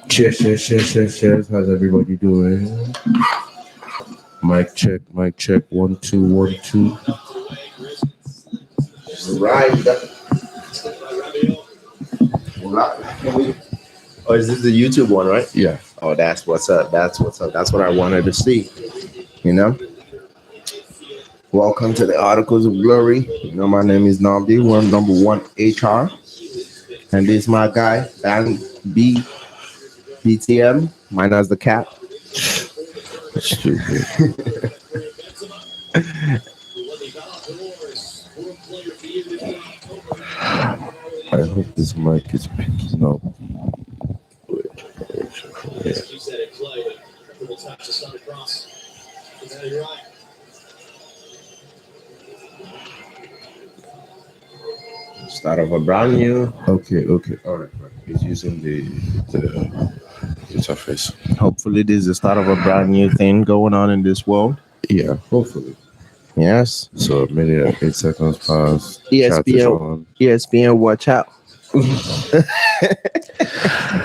Cheers, cheers, cheers, cheers, cheers. How's everybody doing? Mic check, mic check. 1 2 1 2. Right. Oh, is this the YouTube one, right? Yeah. Oh, that's what's up. That's what's up. That's what I wanted to see. You know? Welcome to the Articles of Glory. You know, my name is Namdi. We're number one HR. And this is my guy, Dan BTM. Minus the cap. Stupid. I hope this mic is picking up. Yeah. Start of a brand new. Okay. All right. He's using the interface. Hopefully, this is the start of a brand new thing going on in this world. Yeah, hopefully. Yes. So, a minute and 8 seconds past. Chat is on. ESPN, watch out.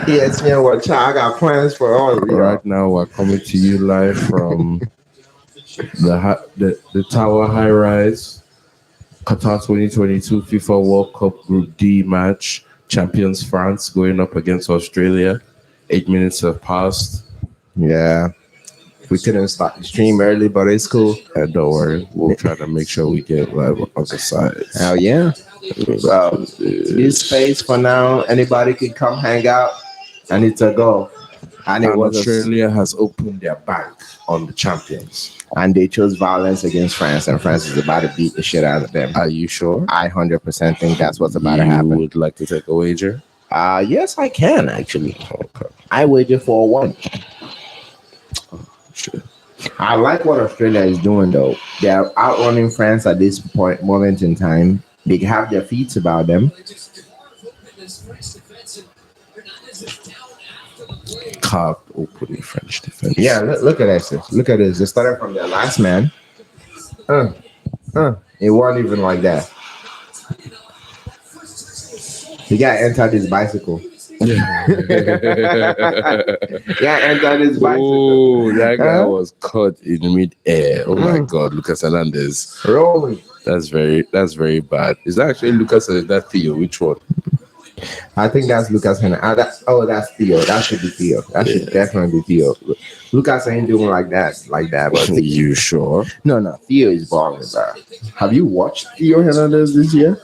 ESPN, watch out. I got plans for all of you. Right now, we're coming to you live from the Tower High Rise Qatar 2022 FIFA World Cup Group D match. Champions France going up against Australia. 8 minutes have passed. Yeah. We couldn't start the stream early, but it's cool. And don't worry, we'll try to make sure we get live on the side. Hell yeah. So, this space for now, anybody can come hang out. I need to go. And Australia has opened their bank on the champions. And they chose violence against France, and France is about to beat the shit out of them. Are you sure? I 100% think that's what's about to happen. You would like to take a wager? Yes, I can, actually. Okay. I wager for a 1. Sure. I like what Australia is doing, though. They're outrunning France at this moment in time. They have their feet about them. Carved opening French defense. Yeah, look at this. Look at this. They started from their last man. It wasn't even like that. The guy entered his bicycle. Entered his bicycle. Oh, that guy was caught in mid-air. Oh my God, Lucas Hernandez. Rolling. That's very bad. Is that actually Lucas or is that Theo? Which one? I think that's Lucas Hernandez. That's Theo. That should be Theo. That should definitely be Theo. Lucas ain't doing like that. But you sure? No. Theo is balling, bro. Have you watched Theo Hernandez this year?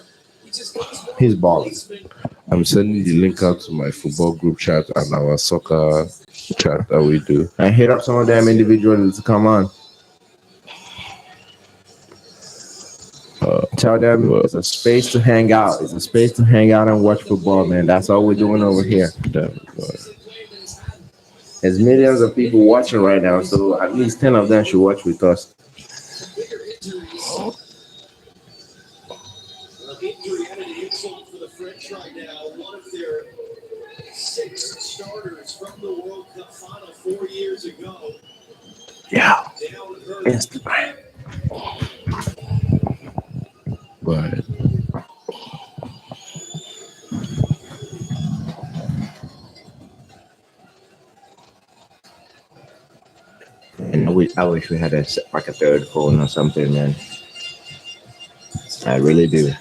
He's balling. I'm sending the link out to my football group chat and our soccer chat that we do. And hit up some of them individuals to come on. Tell them it's a space to hang out. It's a space to hang out and watch football, man. That's all we're doing over here. There's millions of people watching right now, so at least 10 of them should watch with us. For the French right now, one of their 6 starters from the World Cup final 4 years ago. Yeah. Instagram. But and I wish we had a third phone or something, man. I really do.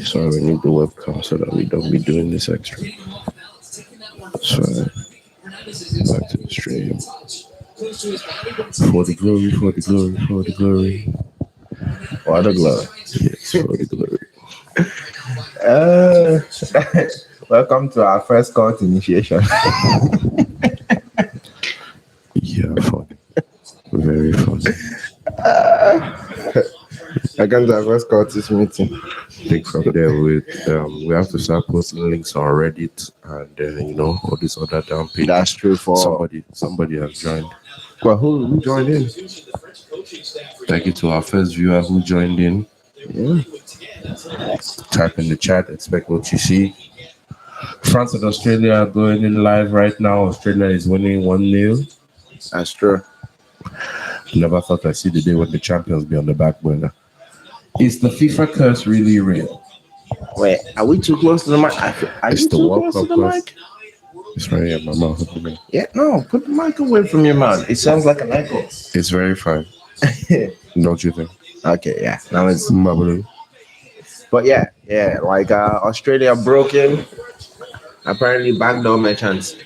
So we need the webcam so that we don't be doing this extra. So back to the stream. For the glory, for the glory, for the glory. For the glory. Yes, for the glory. Welcome to our first cult initiation. Yeah, funny. Very funny. Welcome to our first cultist meeting. Take from there with we have to start posting links on Reddit and all this other damn page. That's true for somebody has joined. Well, who joined in? Thank you to our first viewer who joined in. Yeah. Type in the chat, expect what you see. France and Australia are going in live right now. Australia is winning 1-0. That's true. Never thought I'd see the day when the champions be on the back burner. Is the FIFA curse really real? Wait, are we too close to the mic? Are It's you the too World close to Cup the curse. mic? It's right here, my mouth. Yeah, no, put the mic away from your mouth. It sounds like an echo. It's very fine. Don't you think? Okay, yeah. Now it's Mabulu. but yeah, like Australia broken. Apparently backdoor merchants.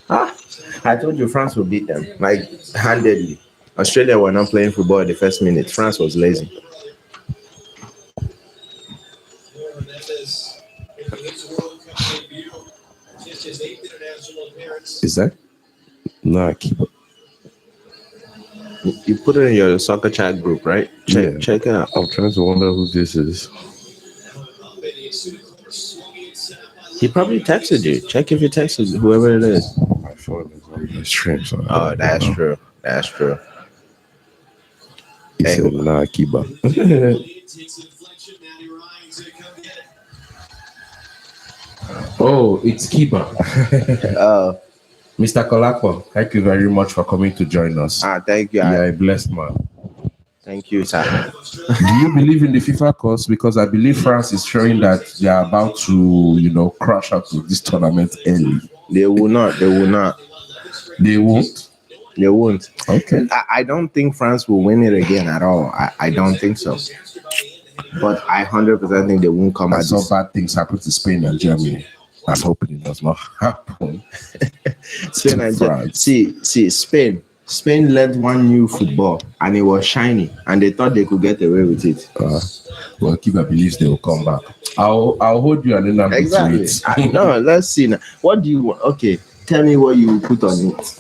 Ah, I told you France will beat them. Like handedly. Australia were not playing football at the first minute. France was lazy. Is that? No, I keep it. You put it in your soccer chat group, right? Check it out. I'm trying to wonder who this is. He probably texted you. Check if he texted whoever it is. My phone is on the stream, so Oh, that's true. That's true. He Hey, said, nah, Kiba. Oh, it's Kiba. Mr. Kolakwa, thank you very much for coming to join us. Thank you. You are a blessed man. Thank you, sir. Do you believe in the FIFA course? Because I believe France is showing that they are about to, crash out of this tournament early. They will not. They will not. They won't? They won't. Okay. I don't think France will win it again at all. I don't think so. But I 100% think they won't come I at saw this. bad things happen to Spain and Germany. I'm hoping it does not happen. Spain and France. See, Spain led one new football and it was shiny and they thought they could get away with it. Well, Kiba believes they will come back. I'll hold you and then I'll Exactly. No, let's see now. What do you want? Okay, tell me what you put on it.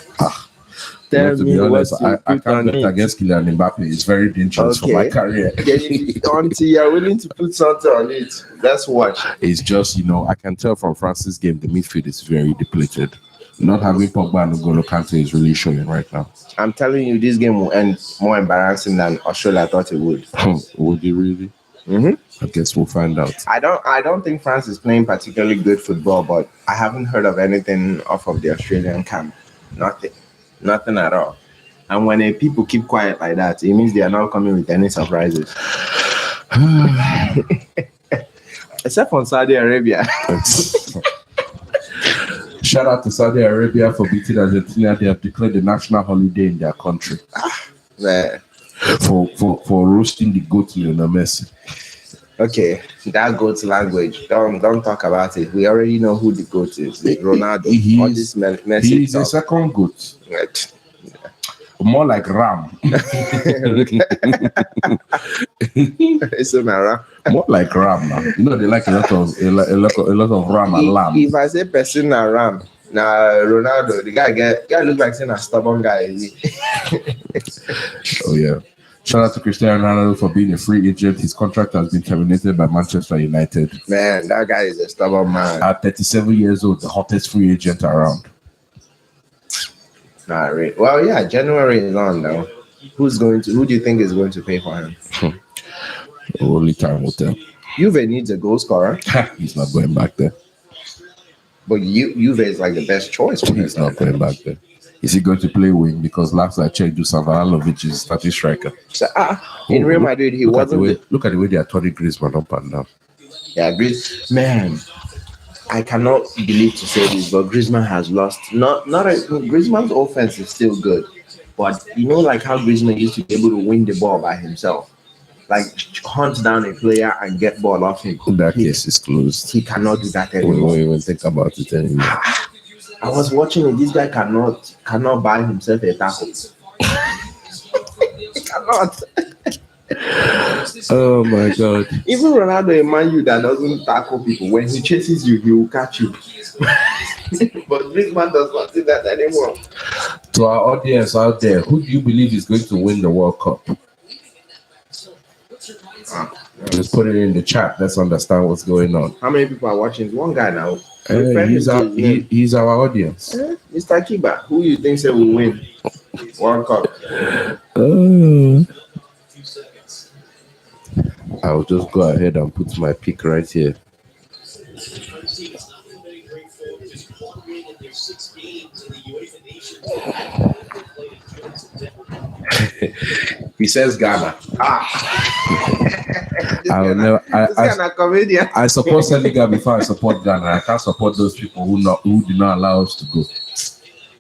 Tell to me be honest, what you I put can't on bet it. against Kylian Mbappe. It's very dangerous for my career. Until you're willing to put something on it, let's watch. It's just, I can tell from France's game, the midfield is very depleted. Not having Pogba and N'Golo Kante is really showing right now. I'm telling you, this game will end more embarrassing than Australia thought it would. Would it really? Mm-hmm. I guess we'll find out. I don't think France is playing particularly good football, but I haven't heard of anything off of the Australian camp. Nothing at all. And when people keep quiet like that, it means they are not coming with any surprises. Except on Saudi Arabia. Shout out to Saudi Arabia for beating Argentina. They have declared a national holiday in their country. Man. For roasting the goat Lionel Messi. Okay, that goat language. Don't talk about it. We already know who the goat is. Ronaldo. He's a second goat. Right. More like Ram. It's a Ram. More like Ram now. They like a lot of Ram and lamb. If I say person na Ram, now Ronaldo, the guy looks like saying a stubborn guy. Is he? Oh yeah. Shout out to Cristiano Ronaldo for being a free agent. His contract has been terminated by Manchester United. Man, that guy is a stubborn man. At 37 years old, the hottest free agent around. Not really. Well, yeah, January is on now. Who do you think is going to pay for him? Only time will tell. Juve needs a goal scorer. He's not going back there. But Juve is like the best choice for him. He's not going back there. Is he going to play wing? Because last I checked, Dusan Vlahovic is starting striker. So, in Real Madrid, he wasn't. Look at the way they are turning Griezmann up and down. Yeah, man. I cannot believe to say this, but Griezmann has lost. Griezmann's offense is still good, but like how Griezmann used to be able to win the ball by himself, like hunt down a player and get ball off him. That case is closed. He cannot do that anymore. We won't even think about it anymore. I was watching it. This guy cannot buy himself a tackle. He cannot. Oh my God! Even Ronaldo, a man you that doesn't tackle people, when he chases you, he will catch you. But Griezmann does not do that anymore. To our audience out there, who do you believe is going to win the World Cup? Just put it in the chat. Let's understand what's going on. How many people are watching? It's one guy now. He's our audience. Mr. Kiba, who you think will win World Cup? I'll just go ahead and put my pick right here. He says Ghana. I will never. This kind of comedian. I support Senegal before I support Ghana. I can't support those people who do not allow us to go.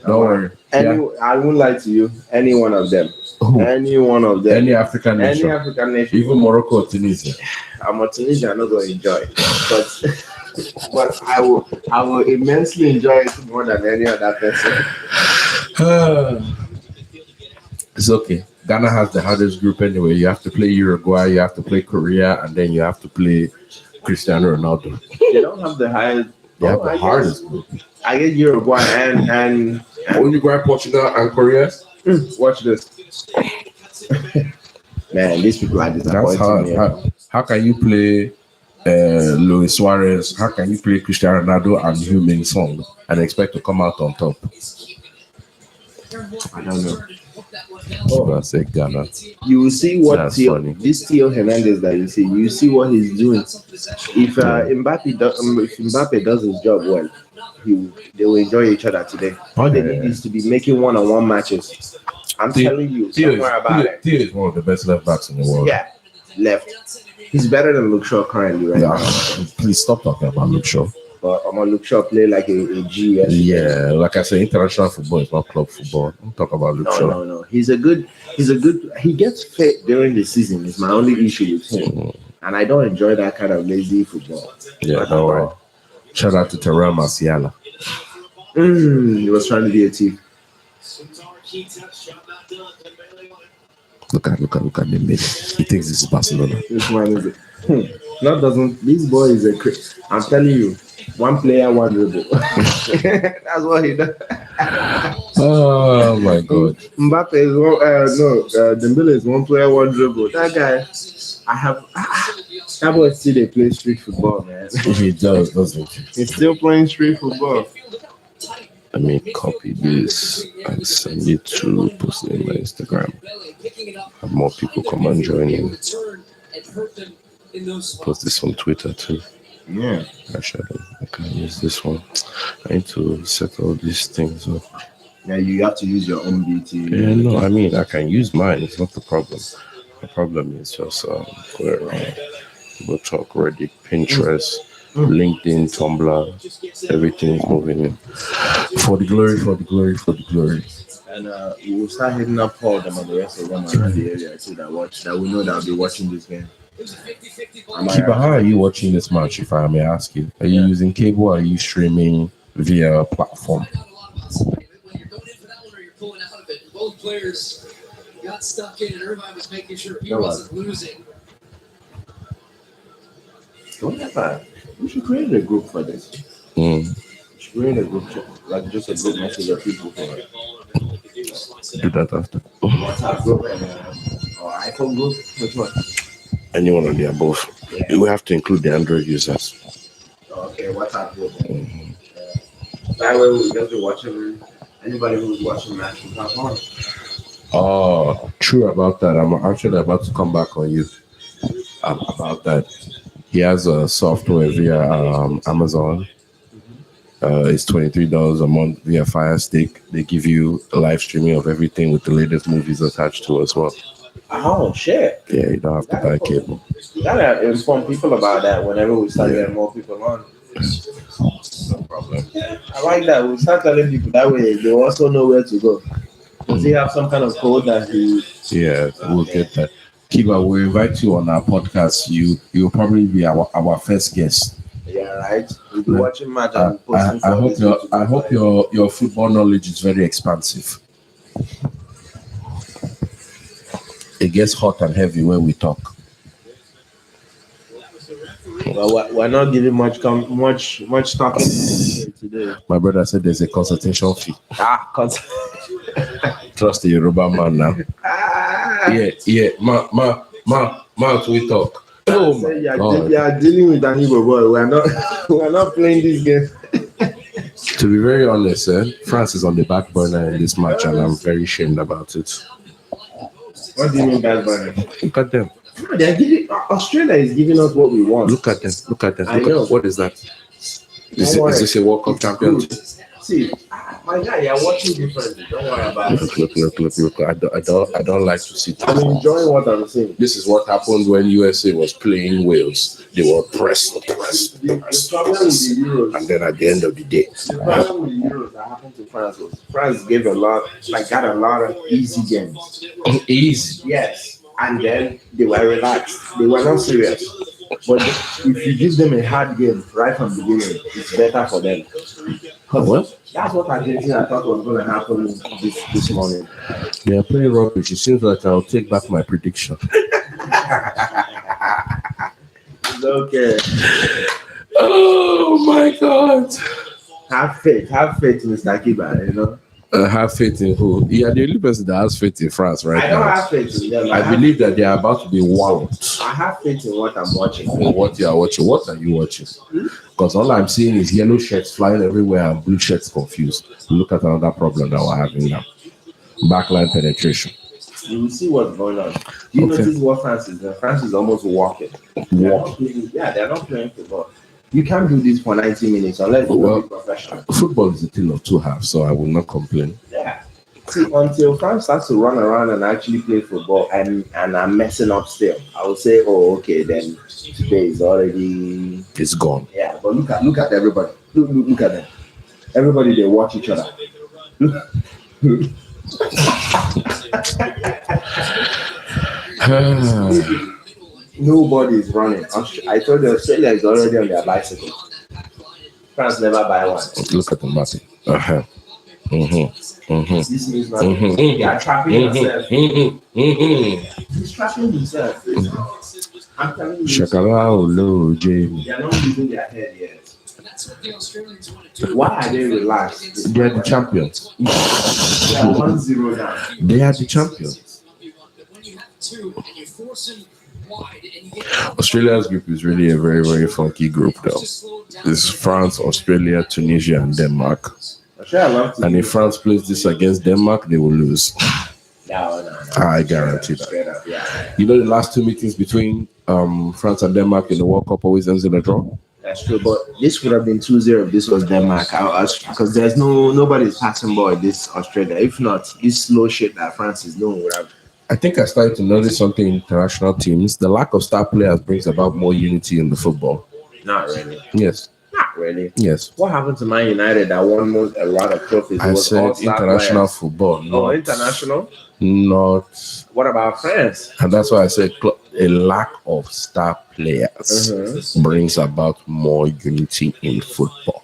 Don't worry. I won't lie to you. Any one of them. Who? Any one of them. Any African nation. Any African nation. Even Morocco or Tunisia. I'm a Tunisian. I'm not going to enjoy it. But I will immensely enjoy it more than any other person. It's okay. Ghana has the hardest group anyway. You have to play Uruguay, you have to play Korea, and then you have to play Cristiano Ronaldo. They don't have the highest. They have the hardest group. I get Uruguay and Uruguay, Portugal, and Korea. Watch this. Man, these people are disappointing me. How can you play Luis Suarez? How can you play Cristiano Ronaldo and Heung-min Son and expect to come out on top? I don't know. Oh, I say Ghana. You will see what this Theo Hernandez that you see what he's doing. If Mbappe does his job well, they will enjoy each other today. All they need is to be making one-on-one matches. I'm telling you, Theo is one of the best left backs in the world. Yeah, left. He's better than Luke Shaw currently right now. Please stop talking about Luke Shaw. But I'm gonna Luke Shaw play like a G. Yeah, like I said, international football is not club football. Don't talk about Luke Shaw. No. He gets fit during the season. It's my only issue with him. And I don't enjoy that kind of lazy football. Yeah, no worry. Shout out to Terrell Marciala. He was trying to be a thief. Look at the mid. He thinks this is Barcelona. This man is this boy is I'm telling you, one player, one dribble. That's what he does. Oh my God. Mbappe is Dembele is one player, one dribble. That guy, that boy still play street football, man. He does, doesn't he? He's still playing street football. Let me copy this and send it to post it in my Instagram. Have more people come and join in. Post this on Twitter too. Yeah. Actually, I can use this one. I need to set all these things up. Yeah, you have to use your own BT. Yeah, no, I mean, I can use mine. It's not the problem. The problem is just going around. We'll talk Reddit, Pinterest, LinkedIn, Tumblr. Everything is moving in. For the glory. And we will start hitting up all them and the rest of them around the area too that we know that will be watching this game. Kiba, how are you watching this match, if I may ask you? Are you using cable or are you streaming via a platform? Both players got stuck in, and Irvine was making sure he wasn't losing. We should create a group for this. We should create a group, like just a group message of people for it. Do that after. WhatsApp group or iPhone group. Which one? Anyone of the above. Yeah. We have to include the Android users. Okay, WhatsApp group. That way we'll just be watching. Anybody who's watching match will have on. Oh, true about that. I'm actually about to come back on you about that. He has a software via Amazon. It's $23 a month via Fire Stick. They give you a live streaming of everything with the latest movies attached to as well. Oh, shit. Yeah, you don't have to buy cable. You gotta inform people about that whenever we start getting more people on. No problem. I like that. We start telling people that way they also know where to go. Does he have some kind of code that he... Yeah, we'll get that. Kiba, we'll invite you on our podcast. You'll probably be our first guest. Yeah, right. We'll be watching match and posting. I hope your football knowledge is very expansive. It gets hot and heavy when we talk. Well, we're not giving much talking today. My brother said there's a consultation fee. Trust the Yoruba man now. Yeah. Ma, we talk. Oh my God. You are dealing with an Igbo boy. We're not playing this game. To be very honest, France is on the back burner in this match, and I'm very ashamed about it. What do you mean back burner? Look at them. Australia is giving us what we want. Look at them. Look at what is that? Is this a World Cup champion? See, My guy, you're watching differently. Don't worry about it. Look. I don't like to sit. I'm enjoying what I'm saying. This is what happened when USA was playing Wales. They were pressed, The problem with the Euros, and then at the end of the day, the problem with the Euros that happened to France was France gave a lot, got a lot of easy games. easy. Yes, and then they were relaxed. They were not serious. But if you give them a hard game right from the beginning, it's better for them. What? That's what Argentina thought was going to happen this morning. They are playing rubbish. It seems like I'll take back my prediction. It's okay. Oh my God! Have faith, Mr. Kiba, you know. Have faith in who? Yeah, the only person that has faith in France right I don't now. have faith in them. I believe that they are about to be wowed. I have faith in what I'm watching. What you are watching? What are you watching? Because all I'm seeing is yellow shirts flying everywhere and blue shirts confused. Look at another problem that we're having now. Backline penetration. You will see what's going on. You notice what France is doing? France is almost walking. They're not playing football. You can't do this for 90 minutes unless you're professional. Football is a tale of two halves, so I will not complain. Yeah. See, until France starts to run around and actually play football and I'm messing up still, I will say, oh, okay, then today is already... It's gone. Yeah, but look at everybody. Look at them. Everybody, they watch each other. Nobody is running. I told you Australia is already on their bicycle. France never buy one. Look at the Martin. This means nothing. They are trapping themselves. He's trapping himself. I'm telling you. Shakara, Jamie. They are not using their head yet. Why are they relaxed? They are the champions. They are 1-0 down. They are the champions. Australia's group is really a very, very funky group, though. It's France, Australia, Tunisia, and Denmark. And if France plays this against Denmark, they will lose. No. I guarantee that. Up, yeah. You know, the last two meetings between France and Denmark in the World Cup always ends in a draw. That's true, but this would have been 2-0 if this was Denmark. Because there's nobody's passing ball in this Australia. If not, this slow shit that France is doing would have. I think I started to notice something in international teams. The lack of star players brings about more unity in the football. Not really. Yes. Not really. Yes. What happened to Man United that won a lot of trophies? I said international football. Not, international? Not. What about France? And that's why I said a lack of star players brings about more unity in football.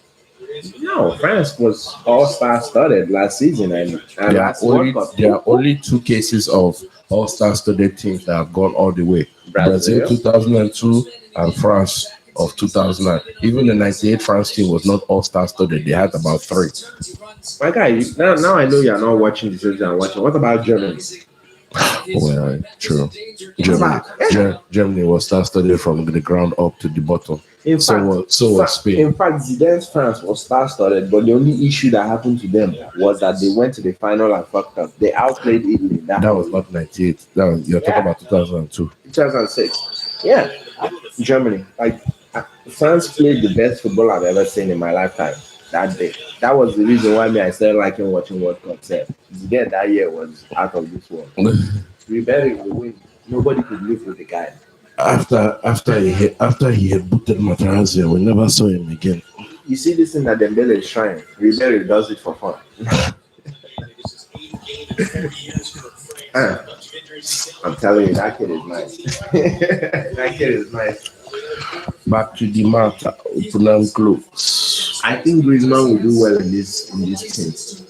No, France was all-star studded last season, and there are only two cases of all-star studded teams that have gone all the way. Brazil 2002 and France of 2000. Even the 98 France team was not all-star studded. They had about 3. My guy, now I know you're not watching the series I'm watching. What about Germany? Well, true. Germany was star-studded from the ground up to the bottom. So was Spain. In fact, Zidane's France was star-studded, but the only issue that happened to them was that they went to the final and fucked up. They outplayed Italy. That was not 98. You're talking about 2002. 2006. Yeah. Germany. France played the best football I've ever seen in my lifetime that day. That was the reason why I started liking watching World Cup. Zidane that year was out of this world. We buried the win. Nobody could live with the guy. After he had booted Materazzi, we never saw him again. You see this thing that Dembele is trying. Ribery does it for fun. I'm telling you, that kid is nice. That kid is nice. Back to the matter. Open and close. I think Griezmann will do well in this team.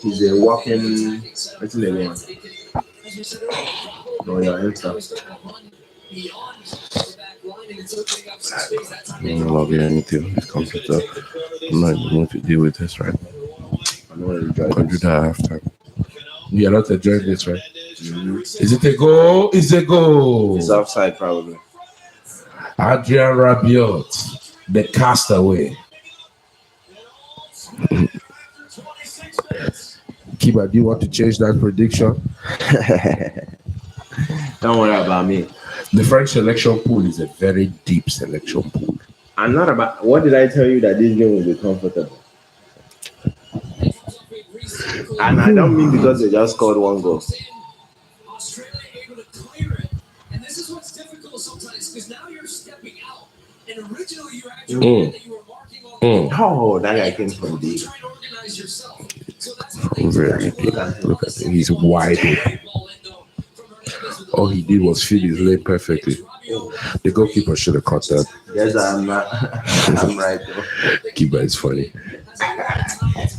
He's a walking. What's the name? No, your answer. I'm not getting anything on this computer. I'm not even going to deal with this, right? I'm not enjoying I'll do that after. You're not enjoying this, right? Mm-hmm. Is it a goal? It's a goal. It's offside, probably. Adrian Rabiot, the castaway. Kiba, do you want to change that prediction? Don't worry about me. The French selection pool is a very deep selection pool. I'm not about. What did I tell you that this game will be comfortable? And I don't mean because they just scored one goal. Australia able to clear it. And this is what's difficult sometimes because now you're stepping out. And originally you actually that you were marking on Oh, that guy came from deep. trying to organize yourself. So that's Very deep. Look at him. He's wide open. All he did was feed his lane perfectly. The goalkeeper should have caught that. Yes, I'm not. I'm right though. Keeper is funny.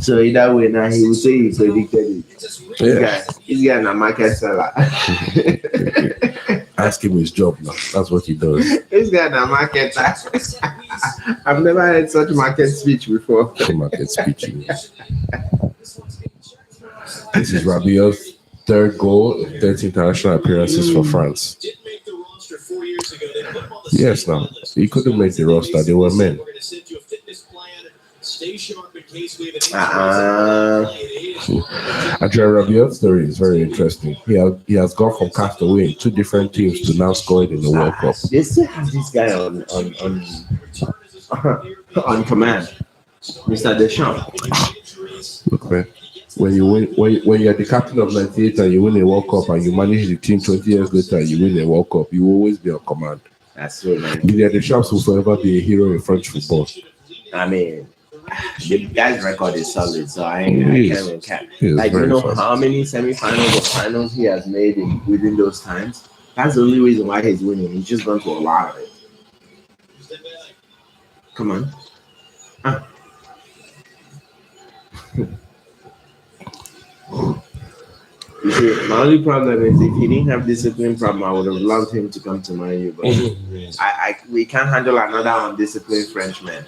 So either way, now he will say he predicted it. Yeah. This guy is a market seller. Ask him his job now. That's what he does. This guy is a marketer. I've never heard such market speech before. Market speaking. This is Rabiot's third goal in 30 international appearances for France. didn't make the roster 4 years ago. They put him on the Yes, second now. on this. He couldn't make the roster. They were men. We're going to send you a fitness plan. Stay sharp in case we have an Andrea Rabiot's story is very interesting. He has gone from castaway in two different teams to now scoring in the World Cup. They still have this guy on command, Mr. Deschamps. Look, man. When you're the captain of 98 and you win a World Cup and you manage the team 20 years later and you win a World Cup, you will always be on command. That's so nice. Didier Deschamps will forever be a hero in French football. I mean, the guy's record is solid, so I can't even count. He is Like, you very know fast. how many semifinals or finals he has made within those times? That's the only reason why he's winning. He's just gone to a lot of it. Come on. You see, my only problem is if he didn't have discipline problem, I would have loved him to come to Man U. But we can't handle another undisciplined Frenchman.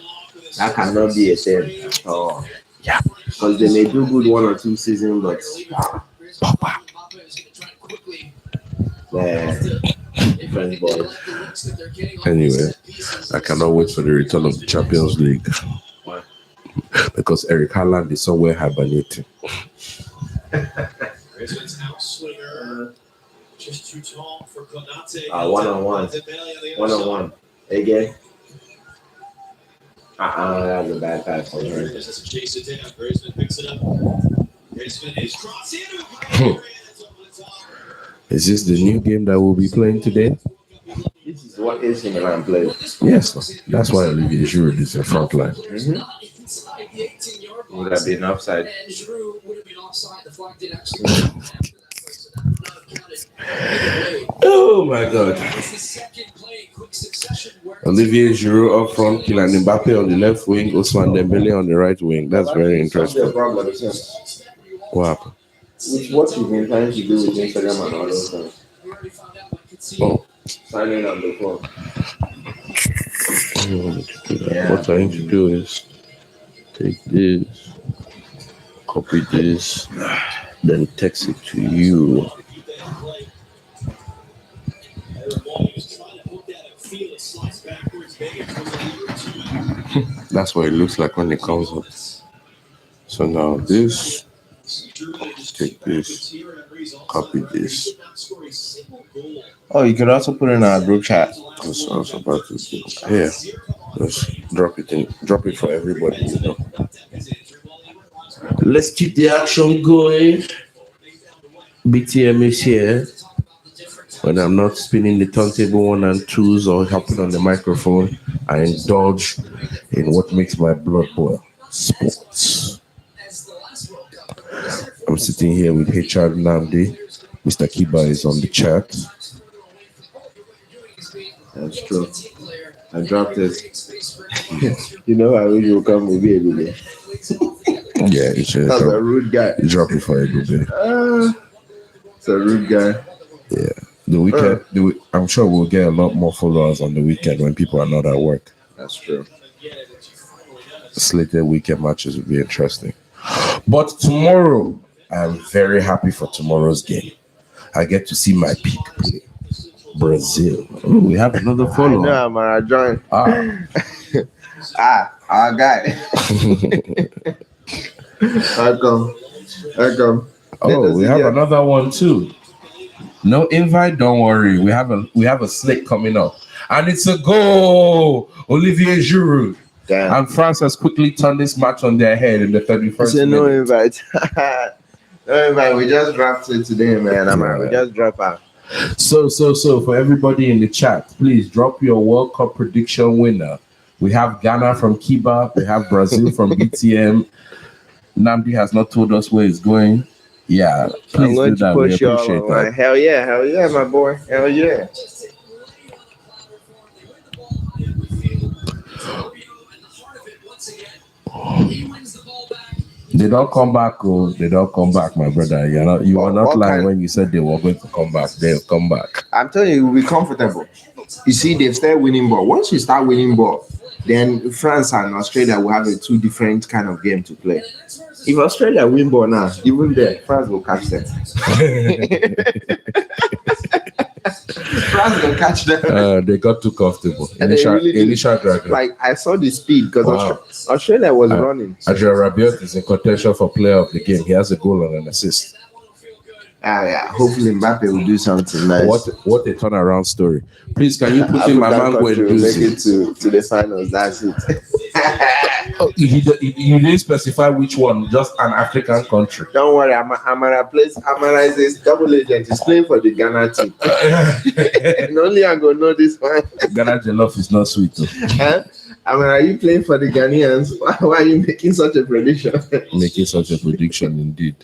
That cannot be a thing at all. Yeah. Because they may do good 1 or 2 seasons, but the French boys. Anyway, I cannot wait for the return of the Champions League. Why? Because Eric Haaland is somewhere hibernating. Griezmann's outswinger. Just too tall for Konate. 1-on-1. 1-on-1. Again. That's a bad pass for her. Just to chase it down. Griezmann picks it up. Griezmann is crossing. Is this the new game that we'll be playing today? This is what AC Milan plays. Yes, that's why Olivier Giroud is in front line. Would have been offside. Oh my God. Olivier Giroud up front, Kylian Mbappe on the left wing, Ousmane Dembele on the right wing. That's very interesting. Problem, What happened? with what you've been trying to do with Instagram and all those things. Oh. Signing on the phone. What I need to do is take this, copy this, then text it to you. That's what it looks like when it comes up. So now this, take this, copy this. Oh, you could also put in our group chat. That's what I was about to do. Yeah, just drop it for everybody. You know. Let's keep the action going. BTM is here. When I'm not spinning the turntable 1 and 2s or hopping on the microphone, I indulge in what makes my blood boil. Sports. I'm sitting here with HR Namdi. Mr. Kiba is on the chat. That's true. I dropped it. You know, I wish you would come with me every day. Yeah, you should That's a rude guy. drop it for everybody. It's a rude guy. Yeah. The weekend, I'm sure we'll get a lot more followers on the weekend when people are not at work. That's true. Slated weekend matches will be interesting. But tomorrow, I'm very happy for tomorrow's game. I get to see my peak play. Brazil. Oh, we have another follower. No, I'm gonna join. Our guy. Welcome. Oh, we have another one too. No invite, don't worry. We have a slate coming up. And it's a goal! Olivier Giroud. Damn. And France has quickly turned this match on their head in the 31st So no minute. invite. No invite. We just dropped it today, man. We Yeah. just drop out. So for everybody in the chat, please drop your World Cup prediction winner. We have Ghana from Kiba. We have Brazil from BTM. Namdi has not told us where he's going. Yeah, I'm please do going to that. We push you all appreciate online. that. Hell yeah, my boy. Hell yeah. They don't come back, oh, they don't come back, my brother. You were not What lying kind- when you said they were going to come back. They'll come back. I'm telling you, we'll be comfortable. You see, they've started winning ball. Once you start winning ball, then France and Australia will have a two different kind of game to play. If Australia win ball now, even there, France will catch them. France will catch them. They got too comfortable. And they really did. Initial drag. Like, I saw the speed because Wow. Australia was running. Adrian Rabiot is in contention for player of the game. He has a goal and an assist. Yeah. Hopefully Mbappe will do something nice. What a turnaround story. Please, can you put in my African man country will make Guendouzi? it to the finals. That's it. Oh, he didn't specify which one, just an African country. Don't worry, Amara is a double agent. He's playing for the Ghana team. And only I'm gonna know this one. Ghana jollof is not sweet though. Huh? Amara, are you playing for the Ghanaians? Why are you making such a prediction? Making such a prediction indeed.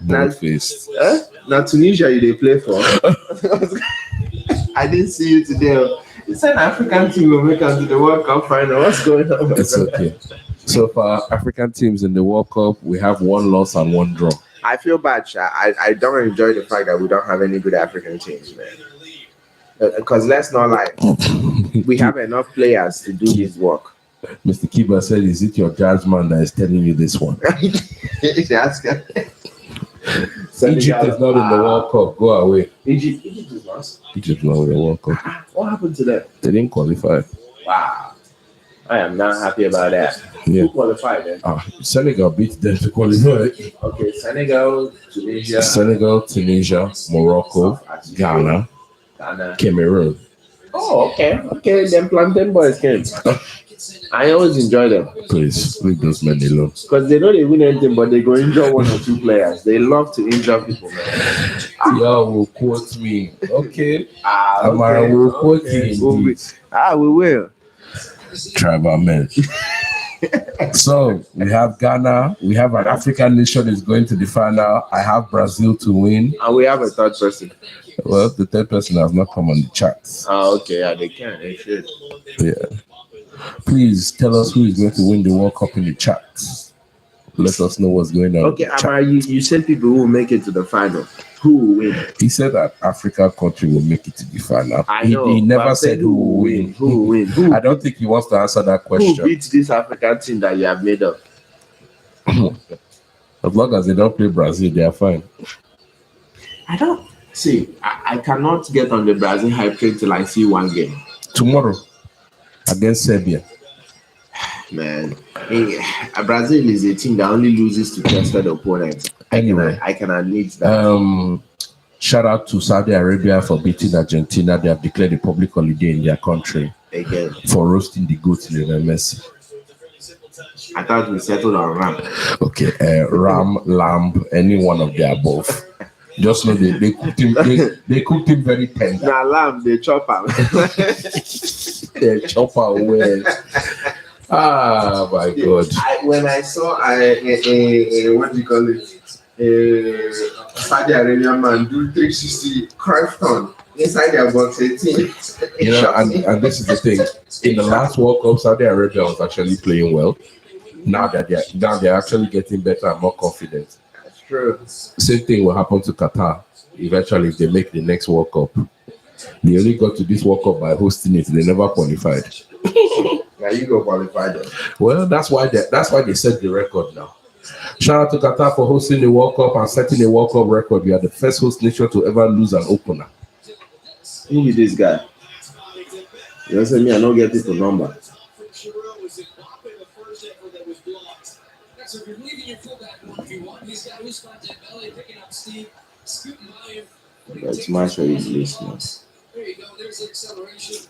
Bold-faced. Huh? Now Tunisia you they play for? I didn't see you today. It's an African team will make it to the World Cup final. What's going on? It's okay. So far, African teams in the World Cup, we have one loss and one draw. I feel bad, Sha. I don't enjoy the fact that we don't have any good African teams, man. Because let's not lie, we have enough players to do this work. Mr. Kiba said, "Is it your jazz man that is telling you this one?" Egypt is not in the World Cup. Go away. Egypt is lost. Egypt is not in the World Cup. What happened to them? They didn't qualify. Wow. I am not happy about that. Yeah. Who qualified then? Senegal beat them to qualify. Okay, Senegal, Tunisia, Morocco, Ghana, Cameroon. Oh, okay. Them plantain boys came. I always enjoy them. Please leave those men alone. Because they don't win anything, but they go injure one or two players. They love to injure people, man. Y'all will quote me. Okay. Okay. Amara will quote you. We will. Tribal men. So we have Ghana. We have an African nation is going to the final. I have Brazil to win. And we have a third person. Well, the third person has not come on the charts. Okay. Yeah, they can. They should. Yeah. Please tell us who is going to win the World Cup in the chat. Let us know what's going on. Okay, Amara, you said people who will make it to the final. Who will win? He said that African country will make it to the final. I know. He never said who will win. Who will win? Who? I don't think he wants to answer that question. Who beats this African team that you have made up? As long as they don't play Brazil, they are fine. I don't see. I cannot get on the Brazil hype train till I see one game. Tomorrow against Serbia. Man, Brazil is a team that only loses to tested opponents. Anyway, I can admit that. Shout out to Saudi Arabia for beating Argentina. They have declared a public holiday in their country Again, for roasting the goat Lionel Messi. I thought we settled on Ram. Okay, ram, lamb, any one of the above. Just know they cooked him. They cooked him very tender. Now lamb, they chop him. They chop away. Ah, my God. When I saw what do you call it? Saudi Arabian man do 360 craft on inside their box 18. You know, and this is the thing. In the last World Cup, Saudi Arabia was actually playing well. Now they're actually getting better and more confident. That's true. Same thing will happen to Qatar eventually if they make the next World Cup. They only got to this World Cup by hosting it. They never qualified. Now you go qualify them. Well, that's why they set the record now. Shout out to Qatar for hosting the World Cup and setting a World Cup record. We are the first host nation to ever lose an opener. Who is this guy? You say me, I don't get people number. That's my show is listening. There you go. There's the acceleration.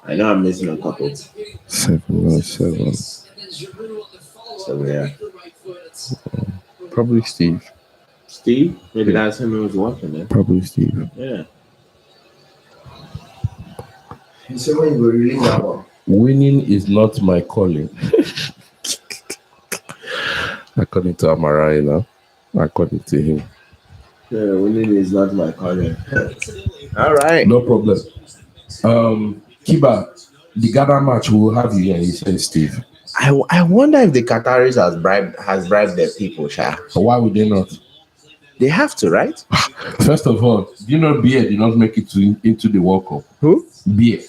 I know I'm missing a couple. 707. So yeah. Probably Steve. Steve? Maybe Yeah. that's him who was watching it. Probably Steve. Yeah. So when you release that one? Winning is not my calling. According to Amara, according to him. Yeah, winning is not my calling. All right. No problem. Kiba, the Ghana match will have you here, he says, Steve. I wonder if the Qataris has bribed their people, Sha. Why would they not? They have to, right? First of all, do you know Beer did not make it into the World Cup? Who? Beer.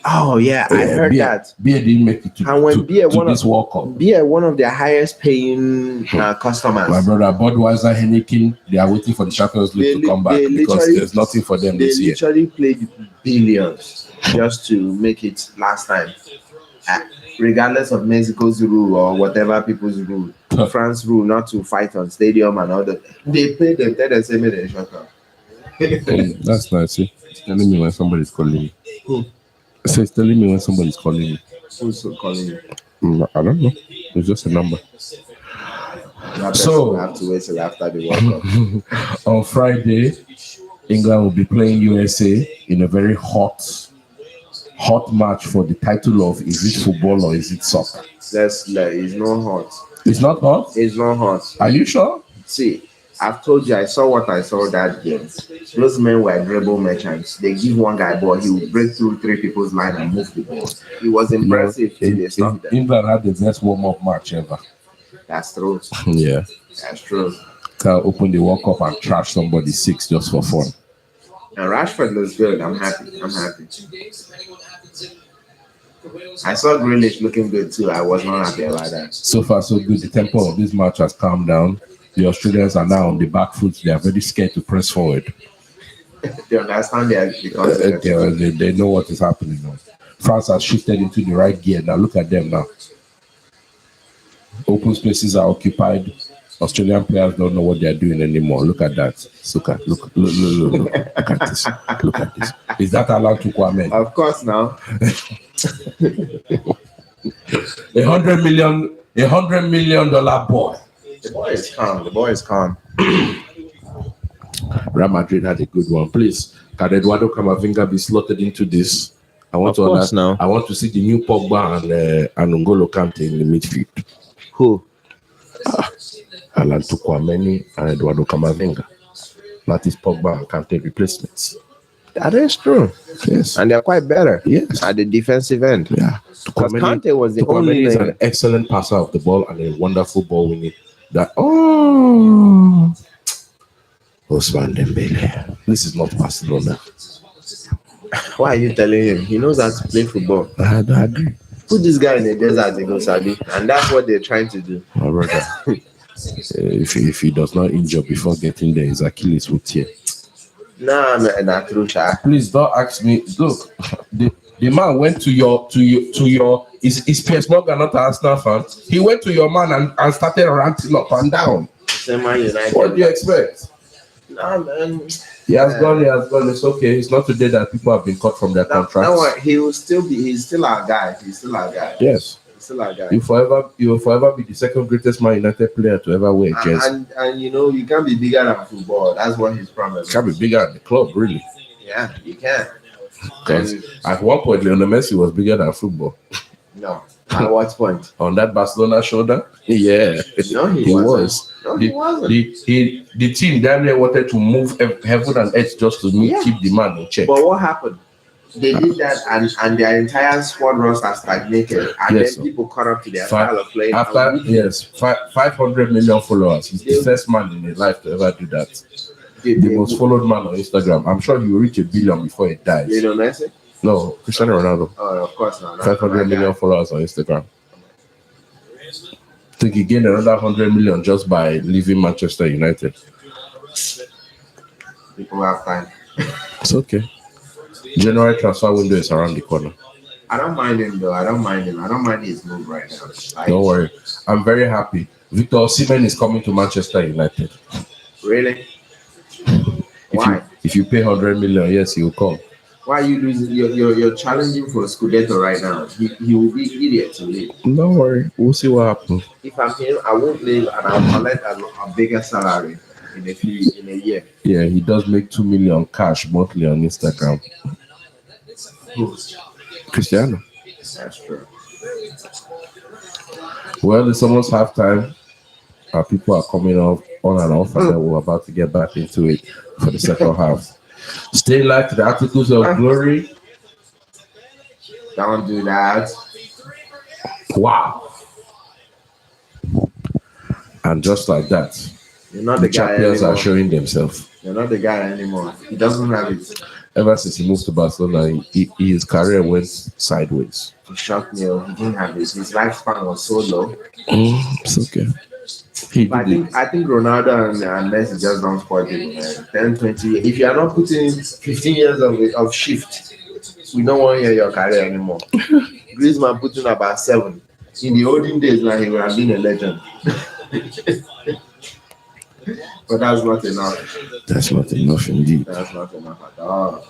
Oh yeah, I heard Beer, that. Beer didn't make it to, And when Beer to this World Cup. Beer, one of their highest paying customers. My brother Budweiser, Heineken, they are waiting for the Champions League to come back because there's nothing for them this year. They literally played billions just to make it last time. Regardless of Mexico's rule or whatever people's rule, France rule not to fight on stadium and all that. They played them, tell them same they shut up. That's nice. See? It's telling me when somebody's calling me. Who? So it's telling me when somebody's calling me. Who's calling you? I don't know. It's just a number. So we have to wait till after the World Cup. On Friday, England will be playing USA in a very hot match for the title of is it football or is it soccer? It's not hot. It's not hot? It's not hot. Are you sure? See, I've told you I saw what I saw that game. Those men were dribble merchants. They give one guy ball, he will break through three people's line and move the ball. It was impressive till they stopped them. England had the best warm-up match ever. That's true. Yeah. That's true. Can open the World Cup and trash somebody 6 just for fun. And Rashford looks good. I'm happy. I saw Grealish looking good too. I was not happy about that. So far, so good. The tempo of this match has calmed down. The Australians are now on the back foot. They are very scared to press forward. They understand they know what is happening now. France has shifted into the right gear. Now look at them now. Open spaces are occupied. Australian players don't know what they're doing anymore. Look at that. Look at this. Look at this. Is that Alan Tukwame? Of course now. $100 million boy. The boy is calm. Real Madrid had a good one. Please, can Eduardo Camavinga be slotted into this? I want to see the new Pogba and N'Golo Kante in the midfield. Who? Alan Tukwameni and Eduardo Camavinga. That is Pogba and Kante replacements. That is true. Yes. And they're quite better. Yes. At the defensive end. Yeah. Because Kante was the only is an excellent passer of the ball and a wonderful ball winning. Ousmane Dembele. This is not Barcelona. Why are you telling him? He knows how to play football. I agree. Put this guy in the desert, they go Sabi. And that's what they're trying to do. My brother. If he does not injure before getting there, his Achilles will tear. Nah, true. Please don't ask me. Look, the man went to your is Piers Morgan not an Arsenal fan? He went to your man and started ranting up and down. What do you expect? Nah, man. He has gone. It's okay. It's not today that people have been cut from their contracts. No, he's still our guy. Yes. Still our guy. You will forever be the second greatest Man United player to ever wear a jersey. And you can't be bigger than football. That's what his problem is. You can't be bigger than the club, really. Yeah, you can. Because at one point, Lionel Messi was bigger than football. No. At what point? On that Barcelona shoulder? Yeah. No, he was. No, he wasn't. The team down there wanted to move heaven and earth just to keep the man in check. But what happened? They did that and their entire squad roster stagnated. And then people caught up to their style of playing. 500 million followers. He's the first man in his life to ever do that. The most followed man on Instagram. I'm sure he will reach 1 billion before he dies. You know Messi? No, Cristiano Ronaldo. Oh, of course not. 500 million followers on Instagram. I think he gained another 100 million just by leaving Manchester United. People have time. It's okay. January transfer window is around the corner. I don't mind him though. I don't mind his move right now. Don't worry. I'm very happy. Victor Osimhen is coming to Manchester United. Really? Why? If you pay 100 million, yes, he will come. Why are you losing? You're challenging for a Scudetto right now. He will be idiot to leave. Don't worry, we'll see what happens. If I'm him, I won't leave, and I'll collect a bigger salary in a year. Yeah, he does make 2 million cash monthly on Instagram. Who? Cristiano. That's true. Well, it's almost halftime. People are coming off on and off, and then we're about to get back into it for the second half. Stay live to the articles of glory. Don't do that. Wow. And just like that, You're not the the guy champions are anymore. showing themselves. You're not the guy anymore. He doesn't have it. Ever since he moved to Barcelona, his career went sideways. He shocked me. He didn't have it. His lifespan was so low. It's okay. He But did it. I think Ronaldo and Messi just don't sport it, man. 10, 20 years. If you are not putting 15 years of shift, we don't want to hear your career anymore. Griezmann put in about 7. In the olden days, now he would have been a legend. But that's not enough. That's not enough indeed. That's not enough at all.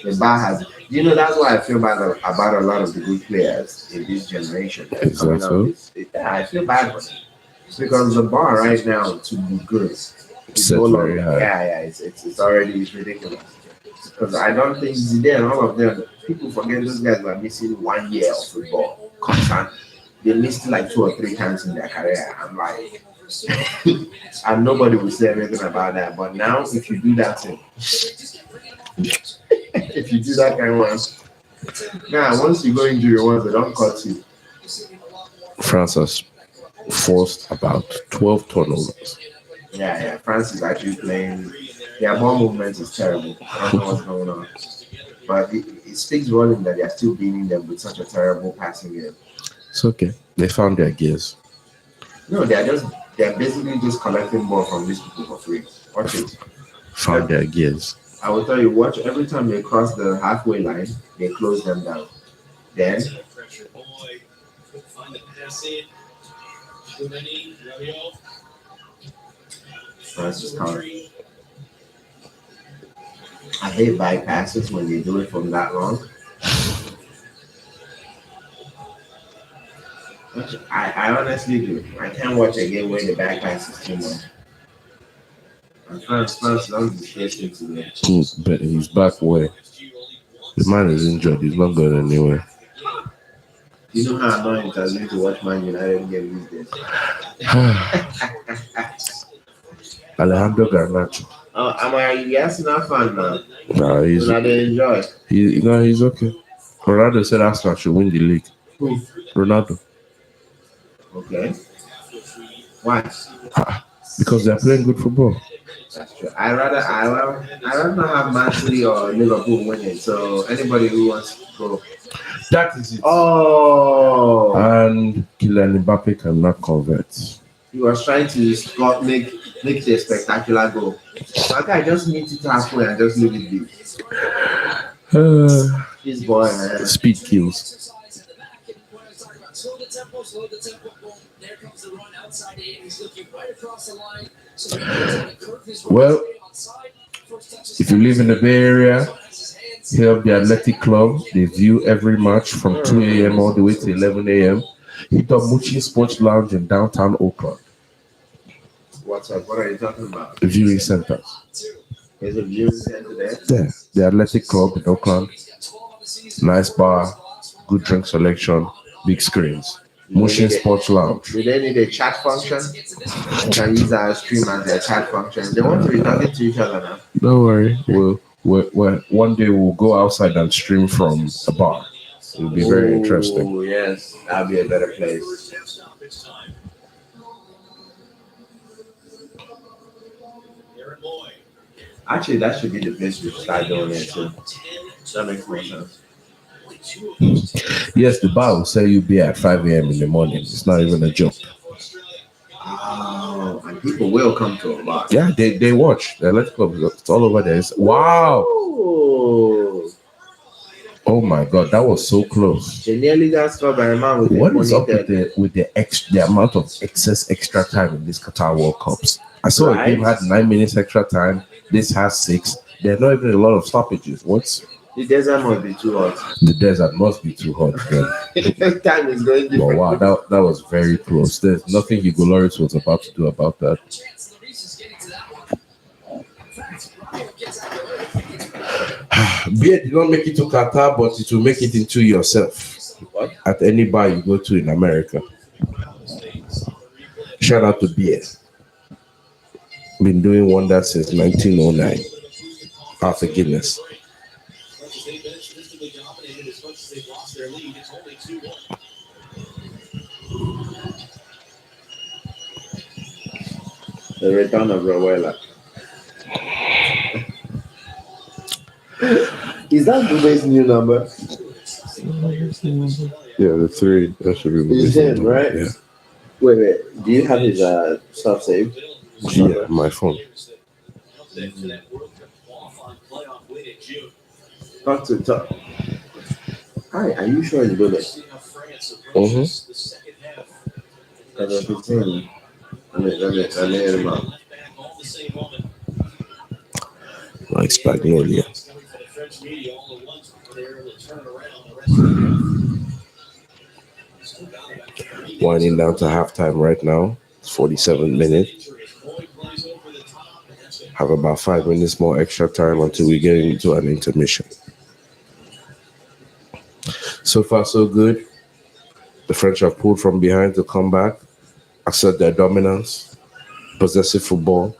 The bar has. You know, that's why I feel bad about a lot of the good players in this generation. Is that so? Yeah, I feel bad for them. Because the bar right now to be good is Set no longer. very high. Yeah, it's already ridiculous. Because I don't think Zidane and all of them, people forget those guys were missing 1 year of football constant. They missed like 2 or 3 times in their career. I'm like, and nobody will say anything about that. But now, if you do that thing, if you do that kind of one, now once you go injury once, they don't cut you. France has forced about 12 turnovers. Yeah. France is actually playing. Their ball movement is terrible. I don't know what's going on. But it speaks volume that they're still beating them with such a terrible passing game. It's okay. They found their gears. No, they're basically just collecting ball from these people for free. Watch it. Found their gears. I will tell you, watch every time they cross the halfway line, they close them down. Then France is coming. I hate bypasses when they do it from that long. I honestly do. I can't watch a game where the bypass is too much. And France don't disgrace me today. But he's back where the man is injured. He's not going anywhere. Do you know how annoying it has been to watch Man United game these days? Alejandro Garnacho. Oh, am I Arsenal fan now? Nah, he's Now they enjoy. he's okay. Ronaldo said Arsenal should win the league. Who? Ronaldo. Okay. Why? Because they're playing good football. That's true. I rather not have Man City or Liverpool winning. So anybody who wants to go. That is it. Oh, And Kylian Mbappe cannot convert. he was trying to make it a spectacular goal. That guy just needs it halfway and just leave it be. This boy, man. Speed kills. Well, if you live in the Bay Area, help the Athletic Club. They view every match from 2 a.m. all the way to 11 a.m. Hit up Muchi Sports Lounge in downtown Oakland. What's up? What are you talking about? The viewing centers. There's a viewing center there. There, the Athletic Club in Oakland. Nice bar, good drink selection, big screens. Motion Sports Lounge. Do they need a chat function? You can use our stream as their chat function. They want to be talking to each other now. Don't worry. We'll one day we'll go outside and stream from a bar. It'll be very interesting. Oh, yes. That'll be a better place. Actually, that should be the place we should start doing it too. That makes more sense. Yes, the bar will sell you beer at 5 a.m. in the morning. It's not even a joke. Oh, and people will come to a bar. Yeah, they watch. The Athletic Club, it's all over there. Wow. Oh my God, that was so close. They nearly got scored by a man with What is up with the amount of excess extra time in these Qatar World Cups? I saw a game had 9 minutes extra time. This has 6. There are not even a lot of stoppages. What's The desert must be too hot. the desert must be too hot, man. Time is going But different. wow, that was very close. There's nothing Hugo Lloris was about to do about that. Beer did not make it to Qatar, but it will make it into yourself. What? At any bar you go to in America. Shout out to Beer. Been doing wonders since 1909. Arthur Guinness. The return of Rowella. Is that Dubai's new number? Yeah, the 3. That should be It's him, right? Yeah. Wait. Do you have his stuff saved? Yeah, my phone. Talk to talk. Hi, are you sure it's good? Let me hear him out. Like Spagnolia. Winding down to halftime right now. It's 47 minutes. Have about 5 minutes more extra time until we get into an intermission. So far, so good. The French have pulled from behind to come back, assert their dominance, possessive football,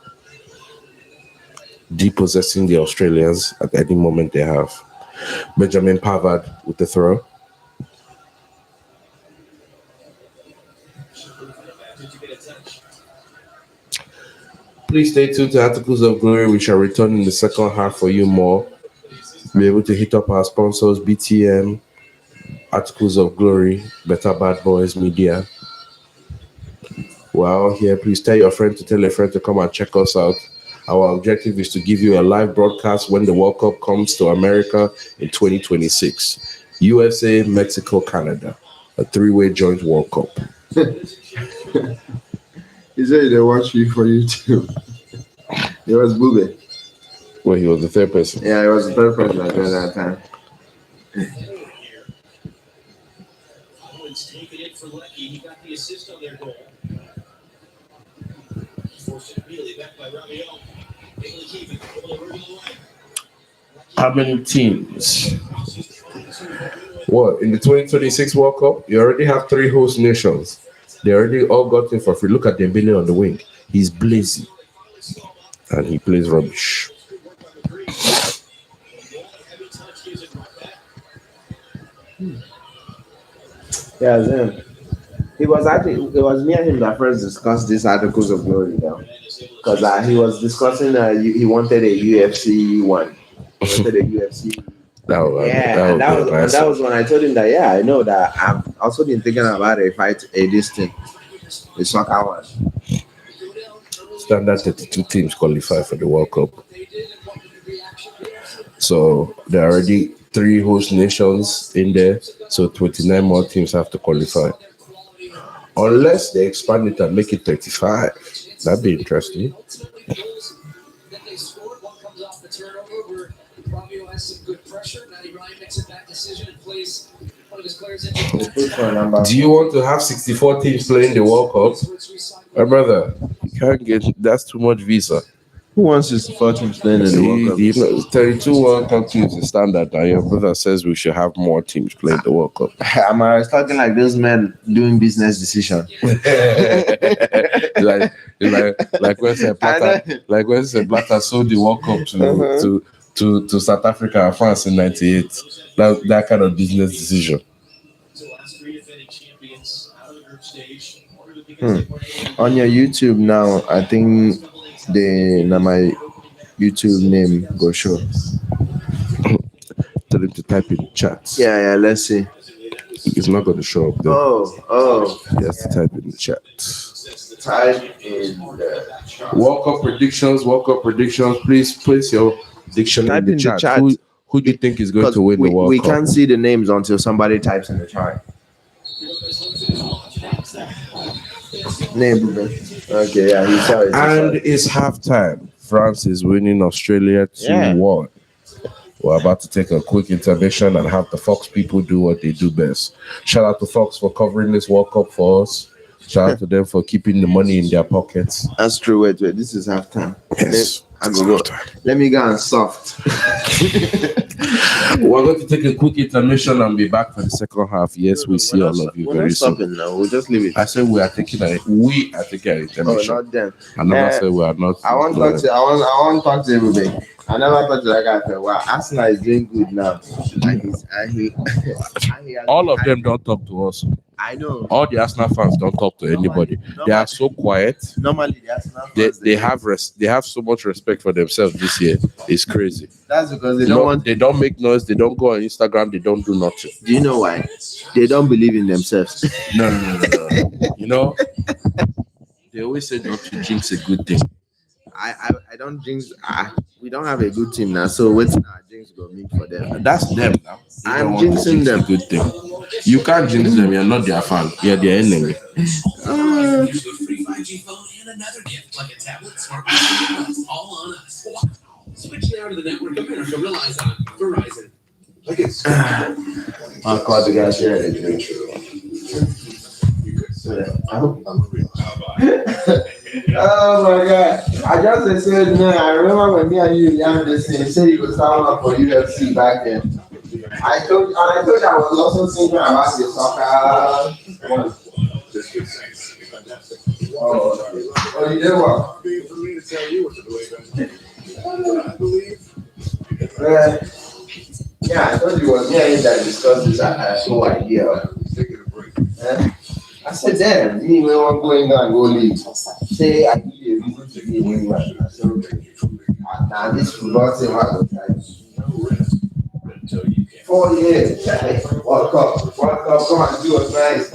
depossessing the Australians at any moment they have. Benjamin Pavard with the throw. Please stay tuned to Articles of Glory. We shall return in the second half for you more. Be able to hit up our sponsors, BTM, Articles of Glory, Better Bad Boys Media. We're all here. Please tell your friend to tell a friend to come and check us out. Our objective is to give you a live broadcast when the World Cup comes to America in 2026. USA, Mexico, Canada. A 3-way joint World Cup. He said they watch you for YouTube. It was Bube. Well, he was the third person. Yeah, it was the third person at that time. Taking it for Lecky. He got the assist on their goal. Forced it immediately back by Rabiot. Able to keep it. Able to move it away. How many teams? What, in the 2026 World Cup, you already have 3 host nations. They already all got in for free. Look at Dembele on the wing. He's blazy. And he plays rubbish. Yeah, it's him. It was me and him that first discussed these Articles of Glory now. Because he was discussing, he wanted a UFC one. He wanted a UFC. That was when I told him that, I know that I've also been thinking about a fight, this thing, a soccer one. Standard 32 teams qualify for the World Cup. So there are already 3 host nations in there. So 29 more teams have to qualify. Unless they expand it and make it 35. That'd be interesting. Do you want to have 64 teams playing the World Cup? My brother, you can't get, that's too much visa. Who wants 64 teams playing in the World Cup? 32 World Cup teams is standard, and your brother says we should have more teams playing the World Cup. I'm talking like those men doing business decision. like when Sepp Blatter sold the World Cup to South Africa and France in '98. That kind of business decision. On your YouTube now, I think my YouTube name go show. Tell him to type in the chat. Yeah, let's see. It's not going to show up there. Oh. He has to type in the chat. Type in the chat. World Cup predictions. Please place your prediction in the chat. Who do you think is going to win the World Cup? We can't see the names until somebody types in the chat. Name. Okay, yeah, he saw it. And it's halftime. France is winning Australia 2 Yeah. 1. We're about to take a quick intervention and have the Fox people do what they do best. Shout out to Fox for covering this World Cup for us. Shout out to them for keeping the money in their pockets. That's true. Wait. This is halftime. Yes, I it's go. halftime. Let me go and soft. We're going to take a quick intermission and be back for the second half. Yes, we see all of you We're very not soon. stopping now. We'll just leave it. I said we are taking an Oh, intermission. not them. I never Eh, said we are not. I want to talk to. I want to talk to everybody. I never talked to that guy for a while. Arsenal is doing good now, and he has All been of them hyping. don't talk to us. I know. All the Arsenal fans don't talk to anybody. They are so quiet. Normally the Arsenal They fans, they have so much respect for themselves this year. It's crazy. that's because they don't want. They don't make noise. They don't go on Instagram. They don't do nothing. Do you know why? They don't believe in themselves. No. You know, they always say not to jinx a good thing. I don't jinx. We don't have a good team now, so what's our jinx gonna mean for them? That's them now. They I'm don't want to jinxing jinx them. a good thing. You can't jinx them. You're not their fan. You're their enemy. Use a free 5G phone and another gift like a tablet, smartwatch, all on us. Switch now to the network America relies on. Verizon. Like it's I'll call the guy share it. Oh my god. I just said, man, I remember when me and you young this thing, he said he was signing up for UFC back then. I told you I was also thinking about the soccer. Oh, you did what? for me to tell you what to believe in. I believe. Uh, yeah, I thought it was me and you that discussed this. I had no idea. Taking a break. I said, damn, me when I'm going down and go leave. Say, I give you a reason to be in England. I said, okay. Now, this football team has a time. No rest until you can. 4 years. World Cup. World Cup, come and do us nice.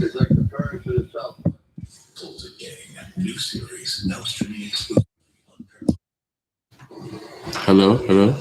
It's like preparing for the top. New series, now streaming exclusive. Hello.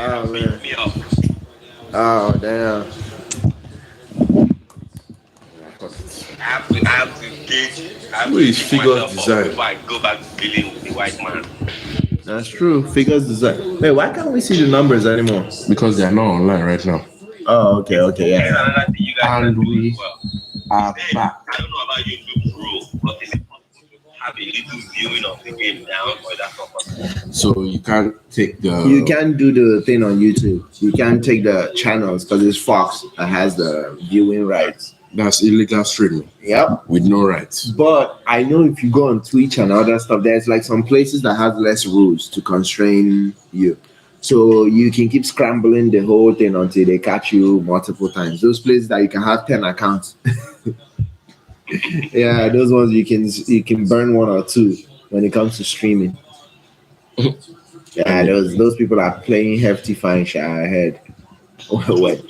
Oh man. Me up. Oh damn. I have to gauge. I have Who to is keep Figures myself up Design? before I go back to dealing with the white man. That's true. Figures design. Wait, why can't we see the numbers anymore? Because they are not online right now. Oh, okay, There's yeah. another thing you guys And can do as we well. are Hey, back. I don't know about YouTube Pro, but is it possible to have a little viewing of the game down, or that's not possible? So you can't take the. You can do the thing on YouTube. You can take the channels because it's Fox that has the viewing rights. That's illegal streaming Yep. with no rights. But I know if you go on Twitch and other stuff, there's like some places that have less rules to constrain you. So you can keep scrambling the whole thing until they catch you multiple times. Those places that you can have 10 accounts. Yeah, those ones you can burn one or two when it comes to streaming. Yeah, those people are playing hefty fine shit ahead. What?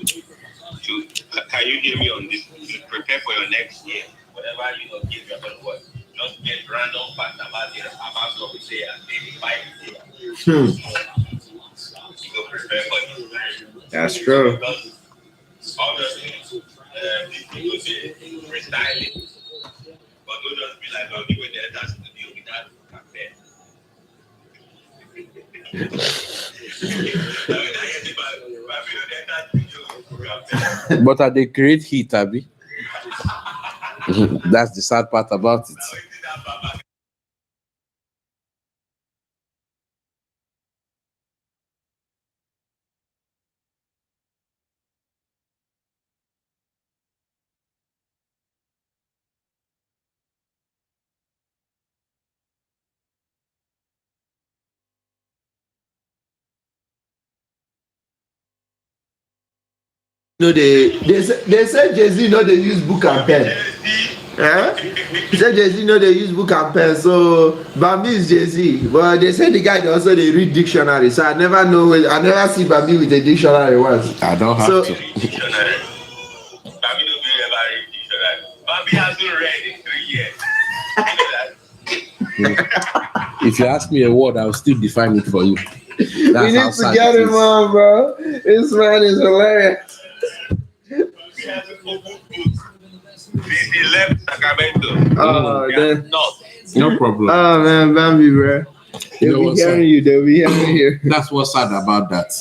Can you hear me on this? To prepare for your next year, whatever give your what. Just get random facts about the player, maybe 5 players. You go prepare for it. That's true. Because obviously, these people say freestyling, but don't just be like, oh, you went there, that's to deal with that campaign. But are they create heat, Abby? That's the sad part about it. No, they said Jay-Z no they use book and pen. He said Jay-Z no they use book and pen. So Bambi is Jay-Z. But they said the guy also they read dictionary. So I never see Bambi with a dictionary once. I don't have to. Dictionary. Bambi don't be ever read dictionary. Bambi hasn't read in 3 years. If you ask me a word, I'll still define it for you. That's We need to get him on, bro. This man is hilarious. He has a book. He left Sacramento. Oh, then. No problem. Oh man, Bambi, bro. You know They'll be what's hearing sad? you. They'll be hearing you. That's what's sad about that.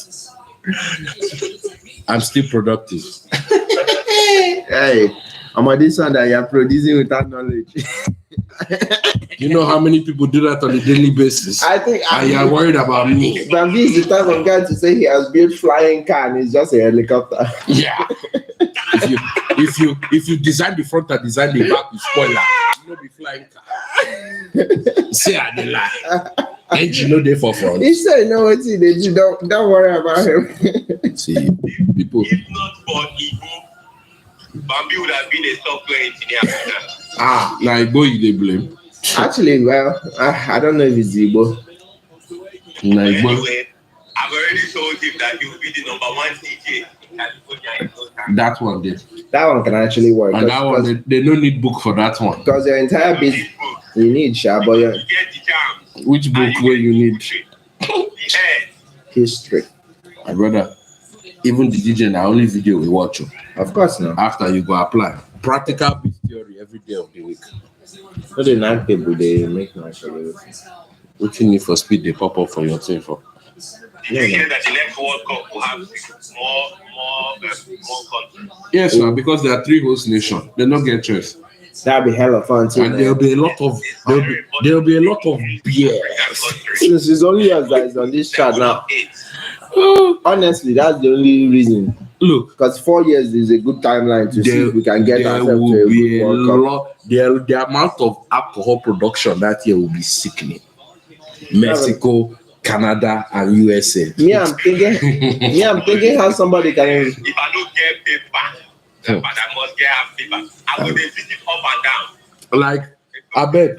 I'm still productive. Hey, I'm on this one that you're producing without knowledge. You know how many people do that on a daily basis? I think And you're worried about me. Bambi is the type of guy to say he has built flying car and it's just a helicopter. Yeah. If you design the front and design the back with spoiler, you know the flying car. Say I dey lie. Engine no dey for front. He said no what he did. Don't worry about him. See, people. If not for Igbo, Bambi would have been a software engineer. Now Igbo you dey blame. Actually, well, I don't know if it's Igbo. Now Igbo. Anyway, I've already told him that he will be the #1 DJ in California in no time. That one did. That one can actually work. And that one they don't need book for that one. Because your entire bit you need Sha, but your You get the jam. Which book where you need? The end. history. My brother, even the DJ now only video we watch you. Of course not. After you go apply. Practical beat theory every day of the week. So the nine people they make noise for you. What you need for speed they pop up for your thing for. Did you hear that the next World Cup will have more countries? Yes, sir, because there are 3 host nations. They don't get choice. That'd be hella fun too. And Man. there'll be a lot of beer. Since it's only us that is on this chat now. Honestly, that's the only reason. Look, Because 4 years is a good timeline to see if we can get there ourselves will to a be good a World Cup. lot. The amount of alcohol production that year will be sickening. Mexico, Canada, and USA. Me, I'm thinking how somebody can. If I don't get paper, but I must get paper. I will visit up and down. Like, I bet.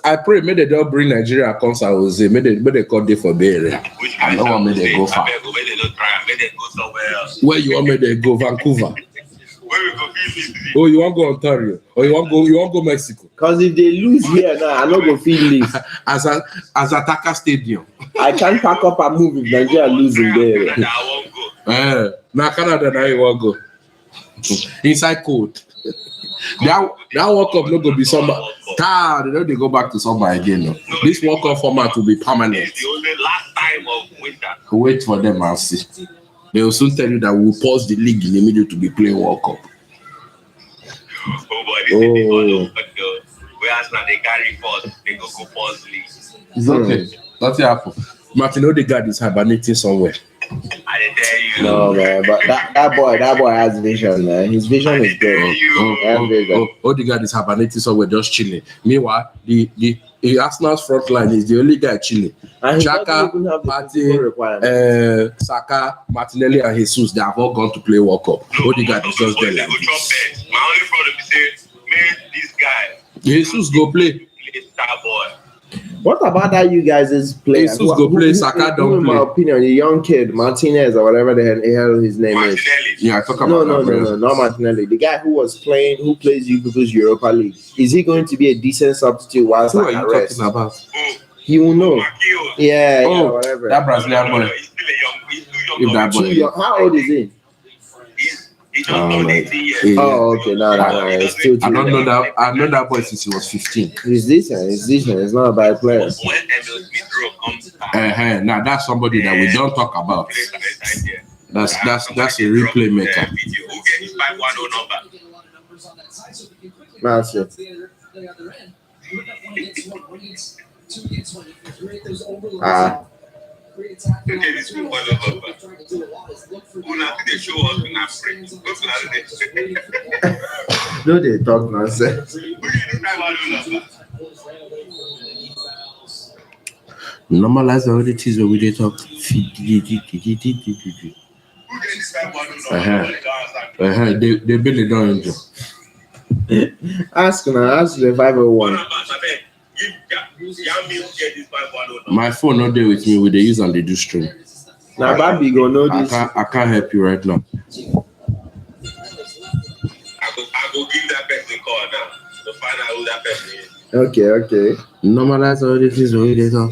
I pray may they don't bring Nigeria come San Jose. May they call day for Bay Area. Which I know what may they go far. May they don't try. May they go somewhere else. Where you want me they go? Vancouver. Where we go be Oh, you want to go Ontario? Or you want to go Mexico? Because if they lose here now, I'm not going to feel leave. As Ataka Stadium. I can't pack up and move if Nigeria losing there. Canada, I won't go. Now Canada, now you want to go. Inside cold. That World Cup not going to be summer. They go back to summer again. No. This World Cup format will be permanent. It's the only last time of winter. Wait for them and see. They will soon tell you that we'll pause the league in the middle to be playing World Cup. Whereas now they carry force, they go pause league. It's okay. Nothing happen. Martin Odegaard is hibernating somewhere. I didn't tell you. No, man, but that boy has vision, man. His vision is good. Odegaard is hibernating somewhere, just chilling. Meanwhile, the Arsenal's front line is the only guy chilling. Xhaka, Saka, Martinelli, and Jesus, they have all gone to play World Cup. Odegaard is just there like this. My only problem is man, this guy. Jesus go play. Star boy. What about that you guys' player? Jesus go play, Saka don't in play. my opinion, the young kid, Martinez or whatever the hell his name is. Yeah, talk about No, not Martinelli. The guy who plays Juventus Europa League. Is he going to be a decent substitute while Who are Saka you rests? talking about? He will know. Yeah, whatever. That Brazilian boy. He's still a young, he's too young. If that boy. How old is he? He just turned 18 years. Yeah. Oh, okay. No. It's still too I don't know young. that. I've known that boy since he was 15. He's decent. It's not a bad player. When Emil Smith Rowe comes back, Now that's somebody that we don't talk about. That's a real playmaker. Who gave his 510 number? That's it. Who gave his 510 number? Who now they show us in Africa? No, they talk nonsense. Who gave his 510 number? Normalize the audities where we they talk. Who gave his 510 number? They barely don't enjoy. Ask the 501. My phone not there with me. With the use and they do stream. Now, Bobby go know this. I can't help you right now. I go give that person a call now to find out who that person is. Okay. Normalize all the things where they talk.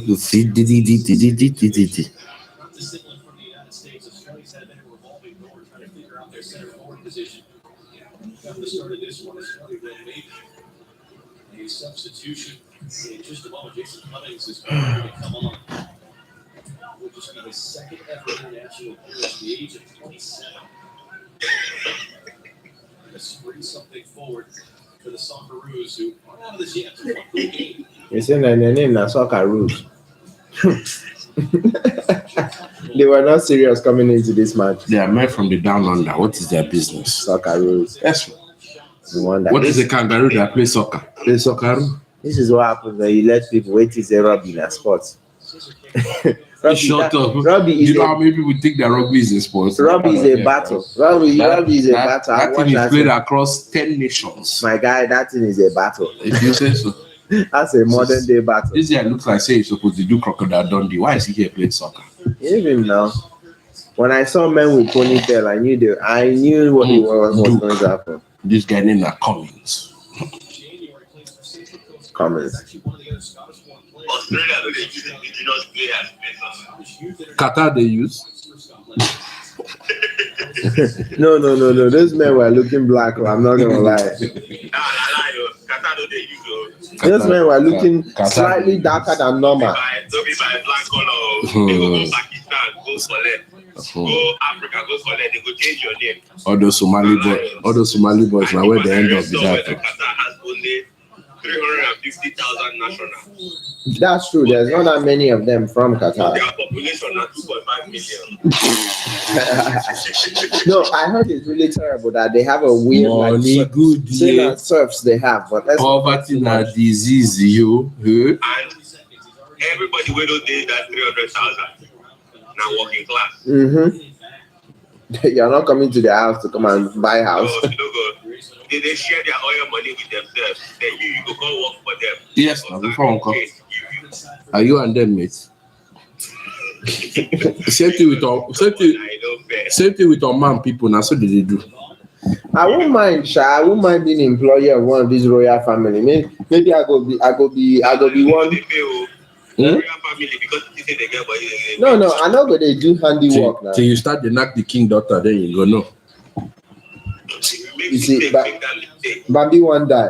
Substitution in just a moment. Jason Cummings is going to come on. Will just be his second ever international appearance at the age of 27. To spring something forward for the Socceroos who are out of this yet to one game. You say their name is Socceroos. They were not serious coming into this match. They are men from the down under. What is their business? Socceroos. Yes. What is a kangaroo that plays soccer? Play soccer. This is what happens when you let people wait till they rugby in a sport. Shut up. Rugby is you know how many people think that rugby is a sport? Rugby is a battle. Rugby is a battle. That thing is played across 10 nations. My guy, that thing is a battle. If you say so. That's a modern day battle. This guy looks like say he's supposed to do Crocodile Dundee. Why is he here playing soccer? Even now. When I saw men with ponytail, I knew what he was going to happen. This guy named Cummings. Cummings. Australia, they use indigenous players. Qatar, they use. No. Those men were looking black. I'm not gonna lie. Qatar, they use. Those men were looking slightly darker than normal. Don't be by black color. They go Pakistan, go collect. Go Africa, go collect. They go change your name. All those Somali boys now where they end up with that. Qatar has only 350,000 nationals. That's true. There's not that many of them from Qatar. Their population is 2.5 million. No, I heard it's really terrible that they have a weird surfs they have, but poverty and disease, and everybody where those days that 300,000 now working class. You're not coming to their house to come and buy a house. No, they share their oil money with themselves. Then you go work for them. Yes, before are you and them mates? Same thing with our man people. Now so they do. I won't mind, Sha. I won't mind being employee of one of these royal family. Maybe I go be one. They pay oh, Hmm? royal family because you say they get money. No, no, I know, but they do handiwork now. Till you start the knock the king daughter, then you go no. If you make You see, mistake, but make that mistake. Bambi one die.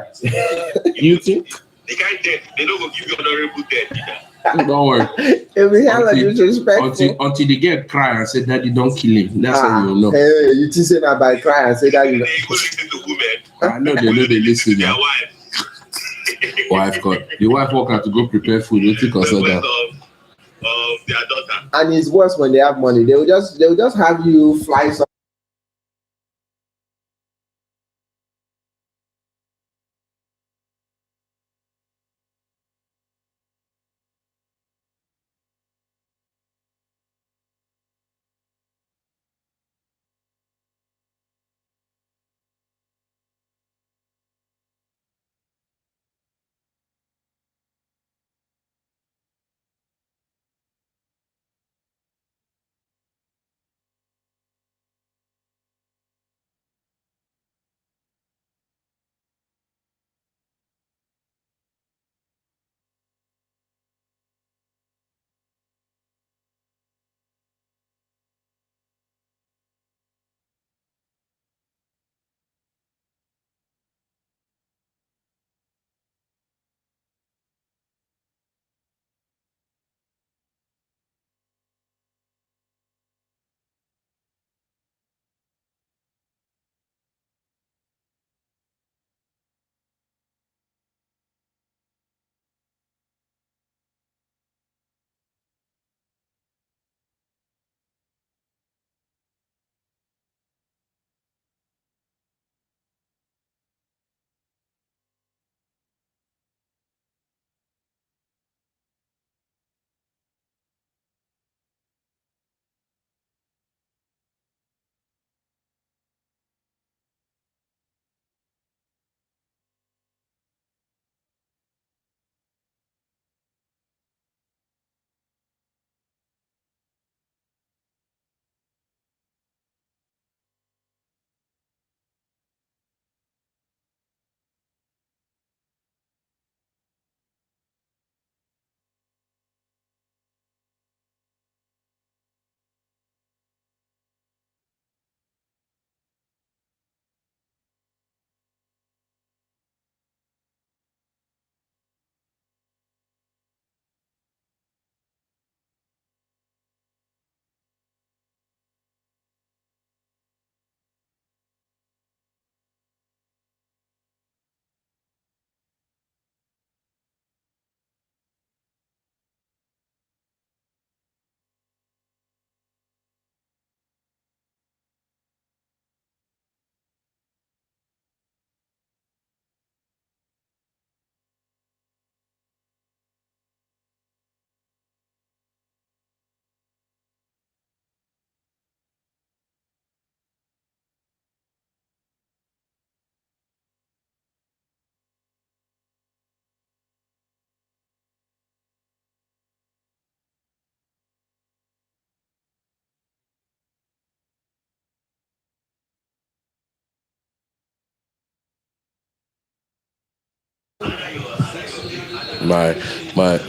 You think? The kind debt, they don't go give you honorable debt either. Don't worry. It be hella Until disrespectful. until the girl cry and say, "Daddy, don't kill him." That's how you know. Hey, you think say that by cry and say that you know. They even listen to women. I know they Who know they listen listen to their now. wives. Wife got the wife walk out to go prepare food. You think The also voice that? of their daughter. And it's worse when they have money. They will just have you fly some.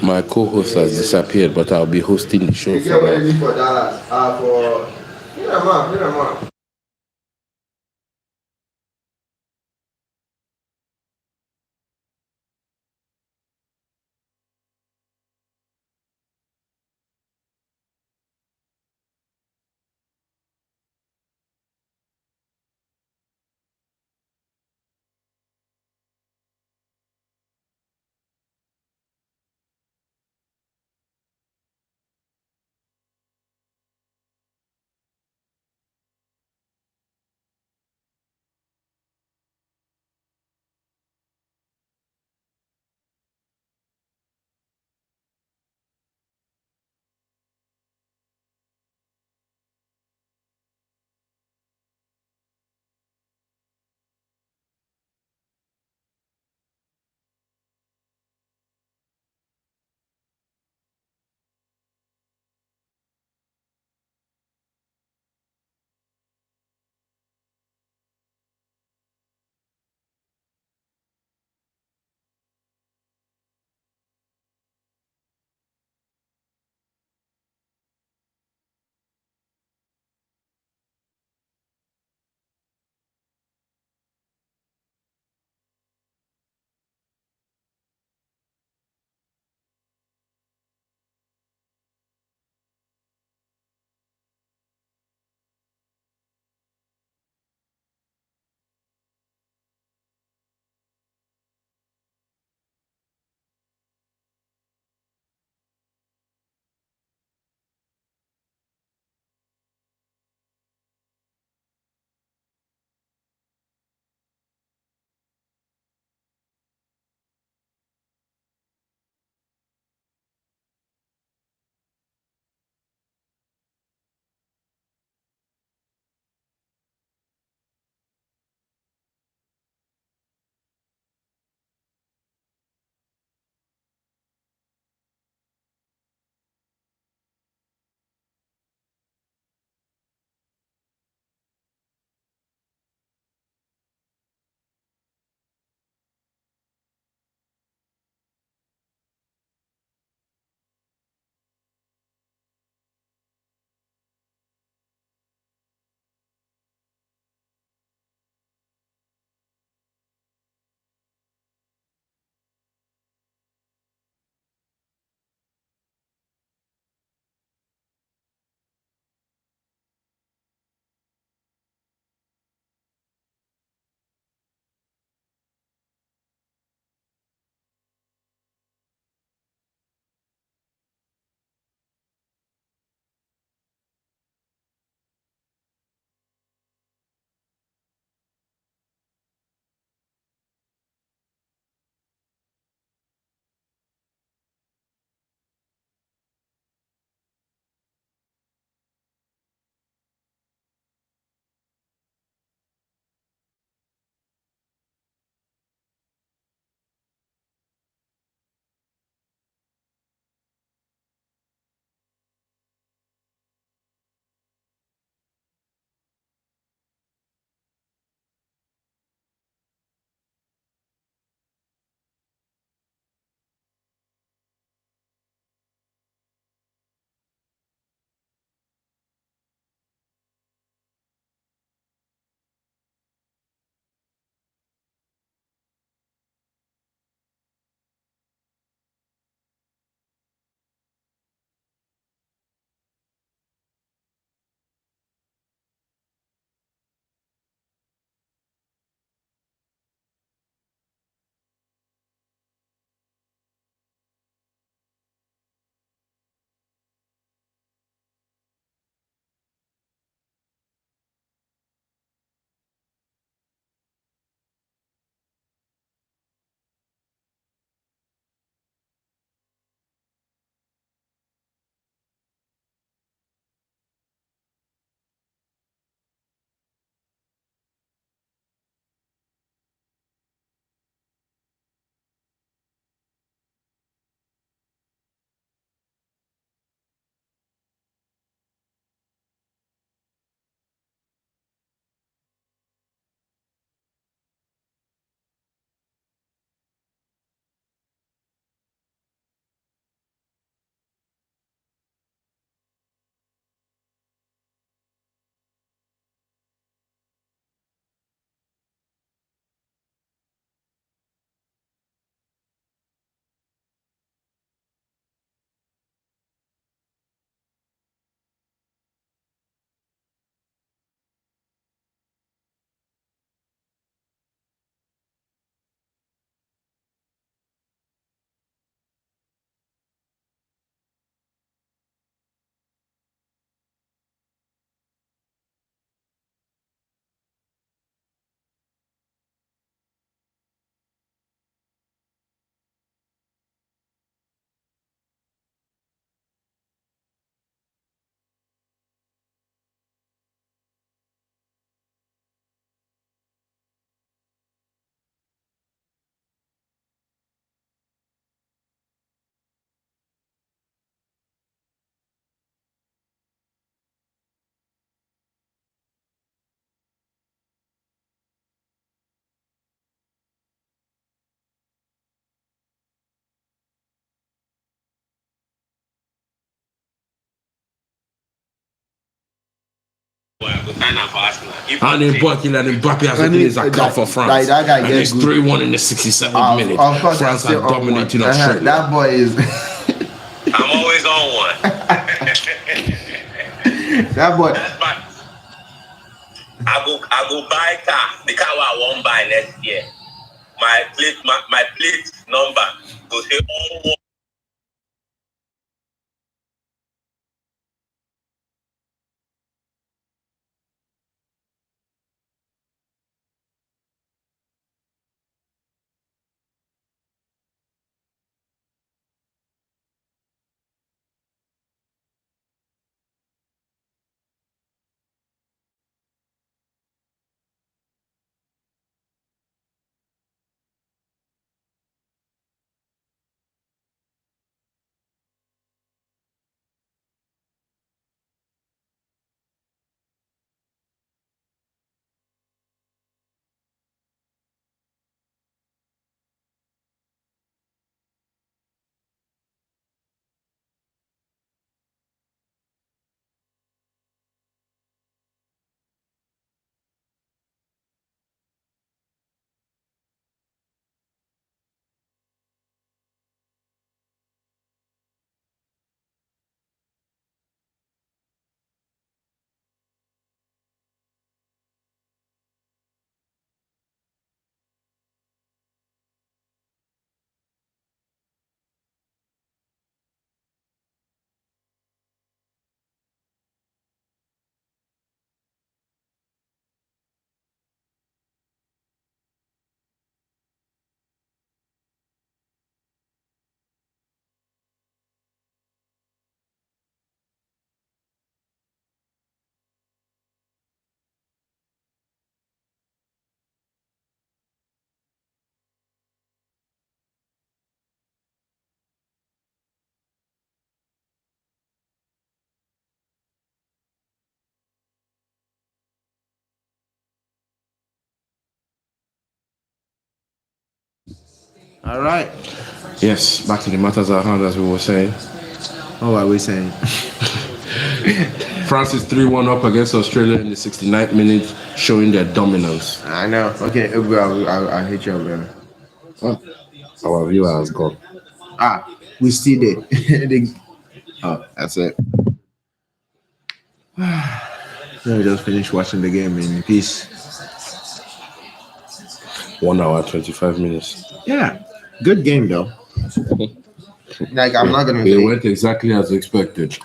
My co-host has disappeared, but I'll be hosting the show You for get what now. you need for dollars. For you know, Well, we kind of Arsenal. If And not, then Kylian Mbappe has And opened his that- account for France. like that guy and gets it's good. 3-1 in the 67th minute. Of course, France I'm are still on one. dominating Australia. That boy is I'm always on one. that boy. That's my. I go buy car. The car I won't buy next year. My plate number go say all one. All right. Yes, back to the matters at hand, as we were saying. Oh, what are we saying? France is 3-1 up against Australia in the 69th minute, showing their dominance. I know. Okay, I'll hit you up, man. Oh, our viewer has gone. We still there. That's it. Let me just finish watching the game in peace. 1 hour, 25 minutes. Yeah, good game though. Like I'm not gonna It say, went exactly as expected.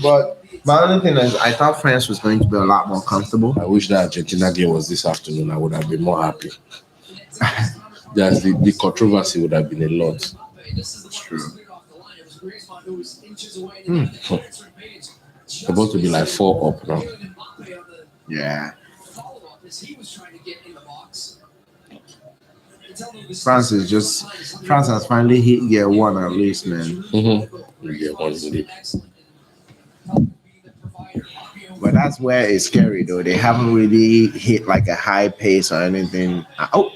but the only thing is, I thought France was going to be a lot more comfortable. I wish that Argentina game was this afternoon. I would have been more happy. The controversy would have been a lot. It's true. About to be like 4 up now. Yeah, France has finally hit year one at least, man. Yeah, one indeed. But that's where it's scary though. They haven't really hit like a high pace or anything. Oh.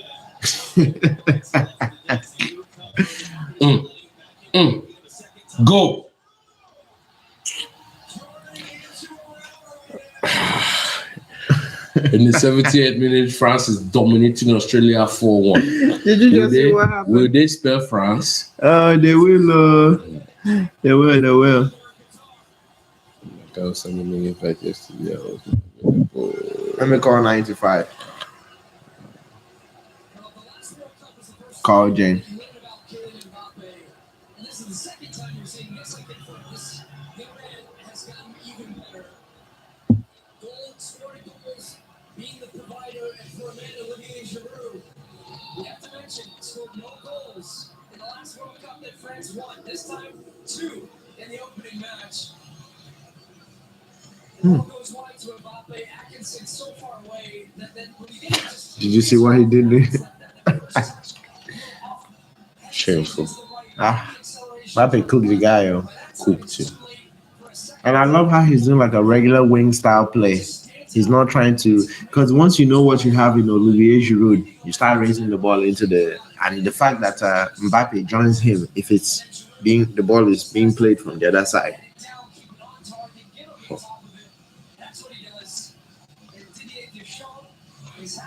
Go! In the 78th minute, France is dominating Australia 4-1. Did you just see what happened? Will they spare France? They will. They will. That was something in fact yesterday. Let me call 95. Call James. Did you see what he did there? Shameful. Mbappe cooked the guy, yo. Cooked him. And I love how he's doing like a regular wing style play. He's not trying to, because once you know what you have in Olivier Giroud, you start raising the ball into the, and the fact that Mbappe joins him, if it's the ball is being played from the other side.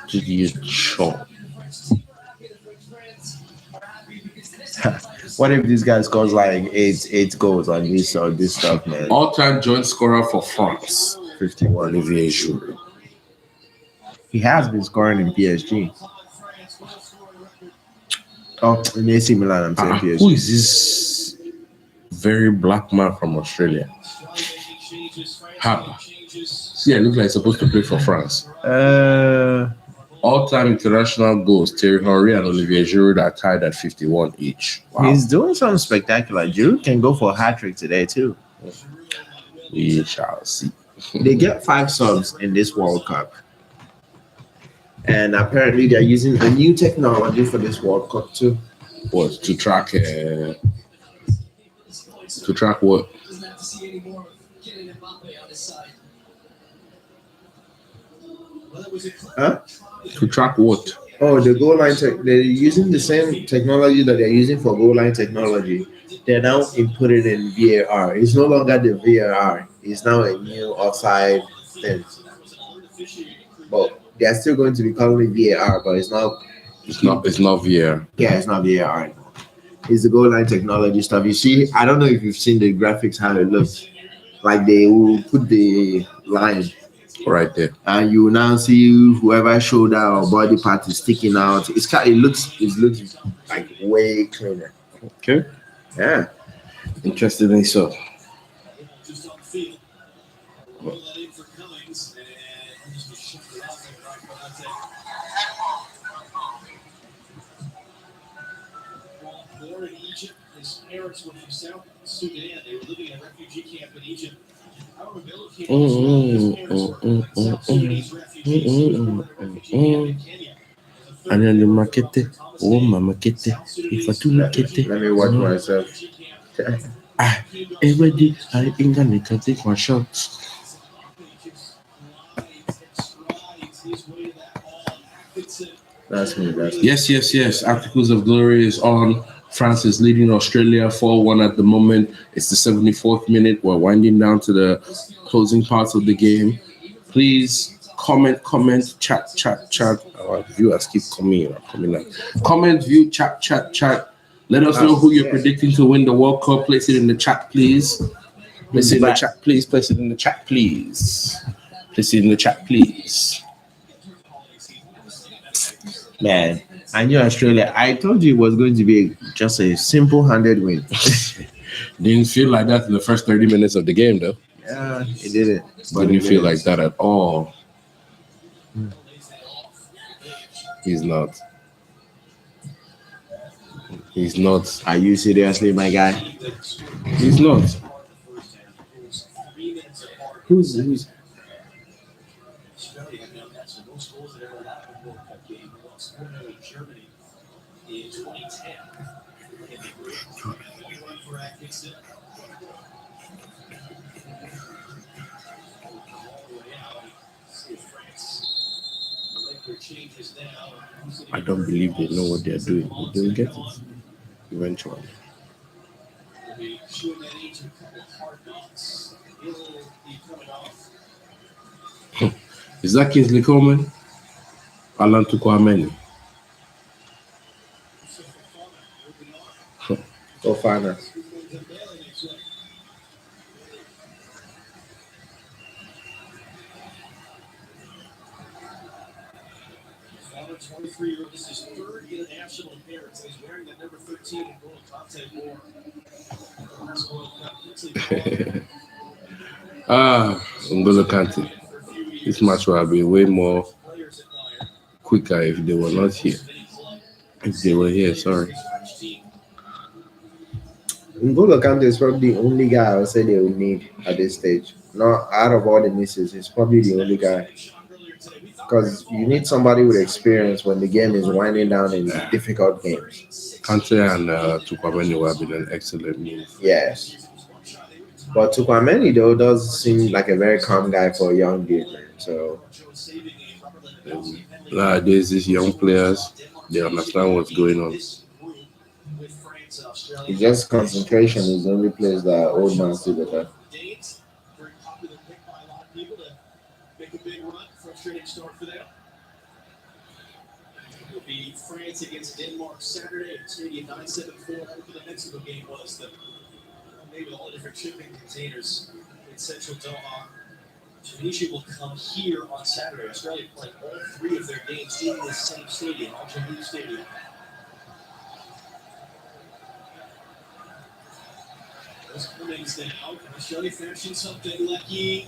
Didier Champ. What if this guy scores like eight goals on this stuff, man? All-time joint scorer for France. 51. Olivier Giroud. He has been scoring in PSG. Oh, in AC Milan, I'm saying PSG. Who is this very black man from Australia? Harper. See, I look like supposed to play for France. All-time international goals, Thierry Henry and Olivier Giroud are tied at 51 each. Wow. He's doing something spectacular. Giroud can go for a hat trick today too. We shall see. They get 5 subs in this World Cup, and apparently they're using a new technology for this World Cup too. What to track? To track what? Huh? To track what? Oh, the goal line they're using the same technology that they're using for goal line technology. They're now inputted in VAR. It's no longer the VAR. It's now a new offside thing. But they're still going to be calling it VAR, but it's not. It's not VAR. Yeah, it's not VAR. It's the goal line technology stuff. You see, I don't know if you've seen the graphics how it looks. Like they will put the line right there, and you will now see whoever shoulder or body part is sticking out. It looks like way cleaner. Okay. Yeah. Interestingly so. Born in Egypt, his parents were from South Sudan. They were living in a refugee camp in Egypt. However, Bill came to his parents were South Sudanese refugees. He was born in a refugee camp in Kenya. And then the market, oh my market, if I do market, let me watch myself. Everybody, I think I can take my shots. That's me. Yes. Articles of Glory is on. France is leading Australia 4-1 at the moment. It's the 74th minute. We're winding down to the closing parts of the game. Please comment, chat. Our viewers keep coming up. Comment, view, chat. Let us know who you're predicting to win the World Cup. Place it in the chat, please. Place it in the chat, please. Man, I knew Australia. I told you it was going to be just a simple-handed win. Didn't feel like that in the first 30 minutes of the game, though. Yeah, it didn't. But didn't feel like that at all. He's not. Are you seriously, my guy? He's not. Who's? Germany in 2010. I don't believe they know what they're doing. They'll get it eventually. Is that Kingsley Coleman? Alan Tukwameni. Fofana. This is his third international appearance. He's wearing the number 13 and going top 10 more. N'Golo Kante. This match would have been way more quicker if they were not here. If they were here, sorry. N'Golo Kante is probably the only guy I would say they would need at this stage. Not out of all the misses, he's probably the only guy. Because you need somebody with experience when the game is winding down in difficult games. Kante and Tukwameni would have been an excellent move. Yes. But Tukwameni, though, does seem like a very calm guy for a young dude, man. So nowadays, these young players, they understand what's going on. It's just concentration is the only place that old man still better. It'll be France against Denmark Saturday at Stadium 974. After the Mexico game was the maybe all the different shipping containers in central Doha. Tunisia will come here on Saturday. Australia playing all three of their games in the same stadium, Al Stadium. Those Cummings now. Australia finishing something. Lucky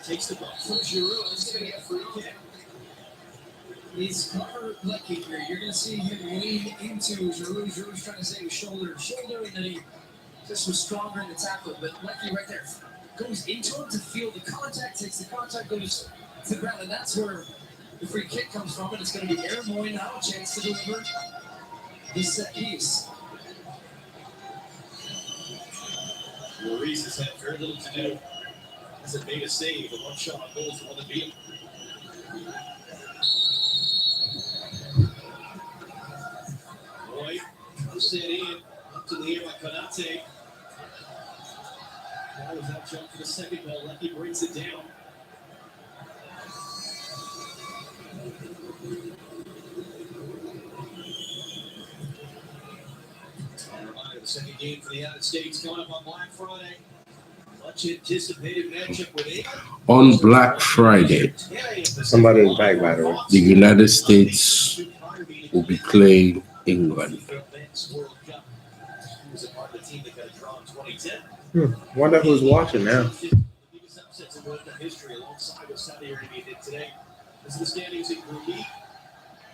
takes the ball from Giroud. It's going to get a free kick. He's covered Lucky here. You're going to see him lean into Giroud. Giroud's trying to save his shoulder to shoulder, and then he just was stronger in the tackle. But Lucky right there goes into him to feel the contact, takes the contact, goes to the ground, and that's where the free kick comes from. And it's going to be Aaron Moy now, a chance to deliver this set piece. Maurice has had very little to do. Hasn't made a save. The one shot on goal is the one that beat him. Roy comes that in. Up to the air by Konate. Ball was out jump for the second ball. Lucky brings it down. The second game for the United States coming up on Black Friday. Much anticipated matchup with England. On Black Friday, Somebody is back, by the way. the United States will be playing England. Wonder who's watching now. The biggest upsets in World Cup history alongside what Saudi Arabia did today. This is the standings in Group B.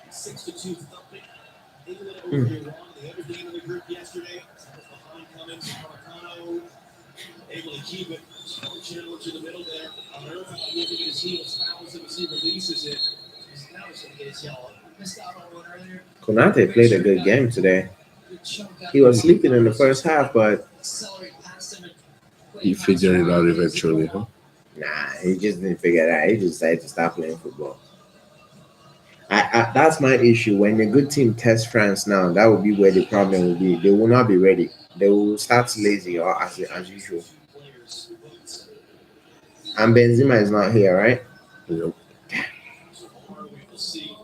6-2 thumping. England over Iran, the other game in the group yesterday. Behind Cummings, Marcano able to keep it. Strong channel to the middle there. Unearthing giving it his heels, fouls him as he releases it. He's now just going to get his yellow. Missed out on one earlier. Konate played a good game today. Good chunk out He was sleeping in the first half, but accelerate past him and play He fast figured it around out him. eventually, huh? nah, he just didn't figure it out. He just decided to stop playing football. That's my issue. When a good team tests France now, that will be where the problem will be. They will not be ready. They will start lazy or as usual. And Benzema is not here, right? Yep. Tomorrow we will see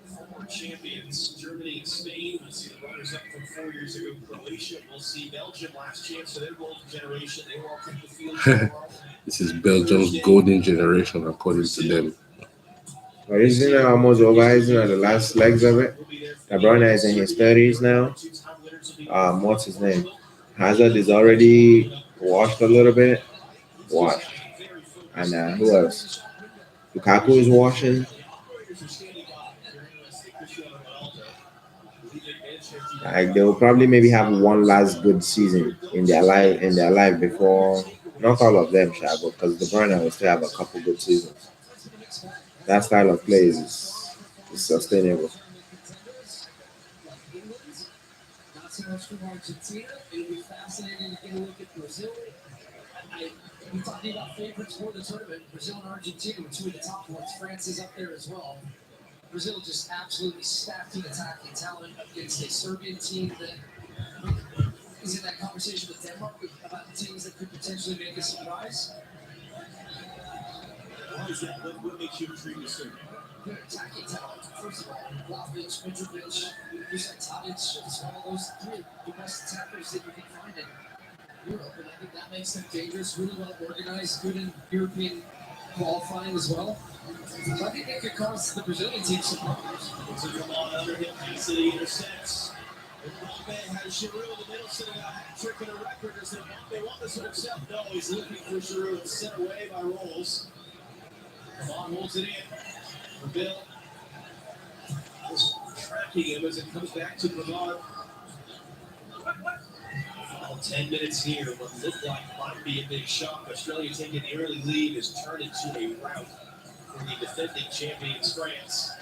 former champions Germany and Spain. We'll see the runners up from 4 years ago, Croatia. We'll see Belgium, last chance for their golden generation. They will all take the field tomorrow. This is Belgium's golden generation, according to them. But isn't it almost over? Isn't it the last legs of it? De Bruyne is in his 30s now. What's his name? Hazard is already washed a little bit. Washed. And who else? Lukaku is washing. Like they will probably maybe have one last good season in their life before, not all of them, but because De Bruyne will still have a couple good seasons. That style of play is sustainable. Not so much from Argentina. It'll be fascinating to get a look at Brazil. We're talking about favorites for the tournament. Brazil and Argentina were two of the top ones. France is up there as well. Brazil just absolutely stacked in attacking talent against a Serbian team that is in that conversation with Denmark about teams that could potentially make a surprise. Why is that? What makes you intrigued with Serbia? Good attacking talent. First of all, Vlahovic, Mitrovic, Dusan Tadic, it's one of those three the best attackers that you can find in Europe, and I think that makes them dangerous, really well organized, good in European qualifying as well. So I think that could cause the Brazilian team some problems. It's a come on under him, piece that he intersects. Mbappe has Giroud in the middle, setting a hat trick and a record. Does Mbappe want this one himself? No, he's looking for Giroud, sent away by Rolls. Come on, holds it in for Bill. Just tracking him as it comes back to Bernard. Final 10 minutes here. What looked like might be a big shock. Australia taking the early lead has turned into a rout for the defending champions, France.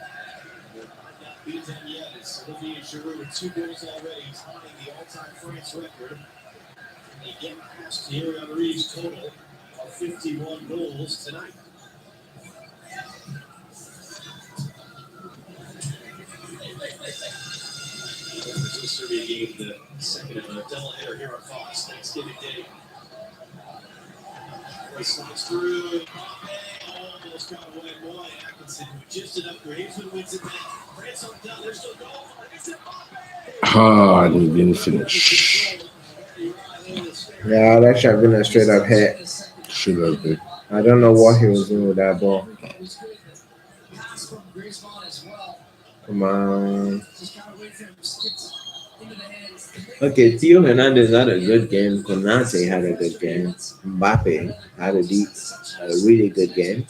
They might not beat them yet. It's Olivier Giroud with 2 goals already. He's tying the all-time France record. They get past Thierry Henry's total of 51 goals tonight. Brazil Serbia game, the second of a doubleheader here on Fox, Thanksgiving Day. Slides through. Ball's got away, boy. Atkinson, who just enough Griezmann wins it back. France on down. There's still goal. It's Mbappe. Ah, and he didn't finish. Yeah, that should have been a straight up hit. Should have been. I don't know what he was doing with that ball. Pass from Griezmann as well. Come on. Just gotta wait for him to skip into the hands. Okay, Theo Hernandez had a good game. Konate had a good game. Mbappe had a really good game.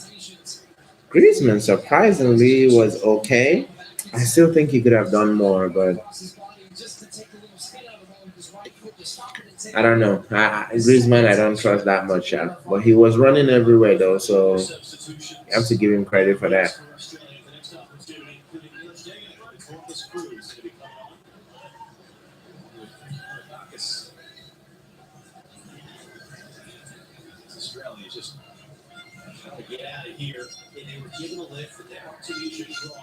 Griezmann surprisingly was okay. I still think he could have done more, but I don't know. Griezmann, I don't trust that much. Yeah. But he was running everywhere though, so you have to give him credit for that. Australia just trying to get out of here, and they were given a lift, and now Tunisia draw.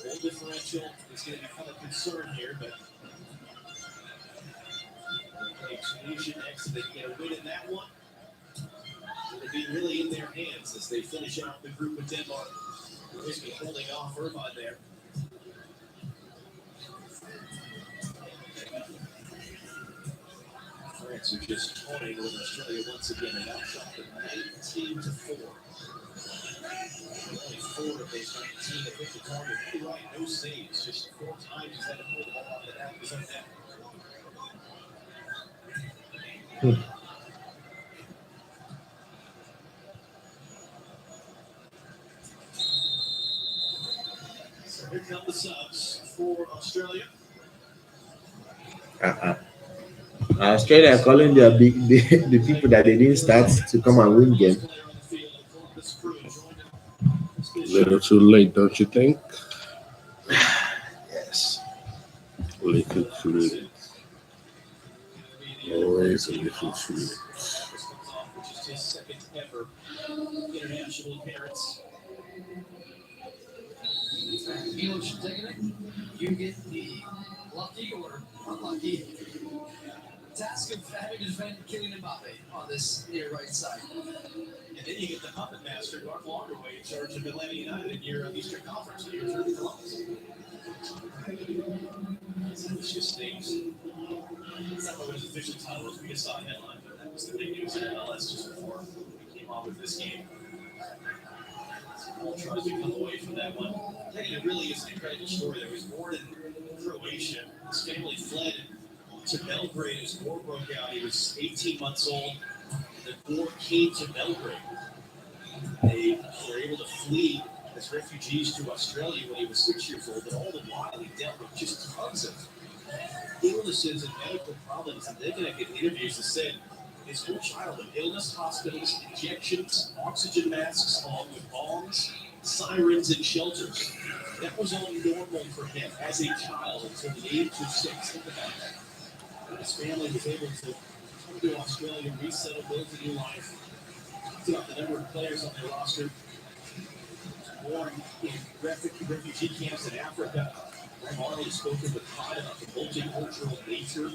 Goal differential is going to become a concern here, but Tunisia next, if they get a win in that one, it'll be really in their hands as they finish out the group with Denmark. They're going to be holding off Irvine there. France are just toying with Australia once again, and outshot them 19-4. Only 4 of those 19 have hit the target. You're right, no saves, just 4 times he's had to pull the ball off the back of his own net. So here come the subs for Australia. Australia are calling their the people that they didn't start to come and win game. Little too late, don't you think? Yes. Little too late. Always a little too late. Which is his second ever international appearance. Milos taking it. You get the lucky or unlucky task of having to defend Kylian Mbappe on this near right side. And then you get the puppet master, Mark Longerway, in charge of Atlanta United in your Eastern Conference. So you're turning Columbus. It's just things. It's not what his official title was. We just saw a headline, but that was the big news in MLS just before we came on with this game. We'll try to come away from that one. I think it really is an incredible story. He was born in Croatia. His family fled to Belgrade as war broke out. He was 18 months old. The war came to Belgrade. They were able to flee as refugees to Australia when he was 6 years old, but all the while he dealt with just tons of illnesses and medical problems. And then I get interviews that said his whole childhood, illness, hospitals, injections, oxygen masks, along with bombs, sirens, and shelters. That was all normal for him as a child until the age of 6. Think about that. His family was able to come to Australia, resettle, build a new life. Talked about the number of players on their roster born in refugee camps in Africa. Graham Arnold has spoken with pride about the multicultural nature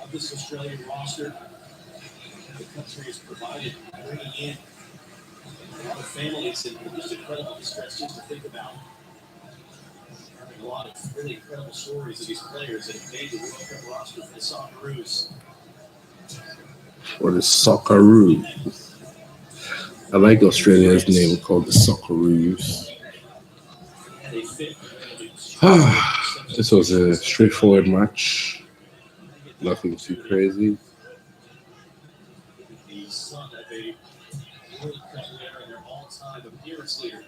of this Australian roster. The country has provided, bringing in a lot of families in just incredible distress just to think about. Having a lot of really incredible stories of these players that have made the World Cup roster for the Socceroos. For the Socceroos. I like Australia's name called the Socceroos. This was a straightforward match. Nothing too crazy. The son of a World Cup winner and their all-time appearance leader.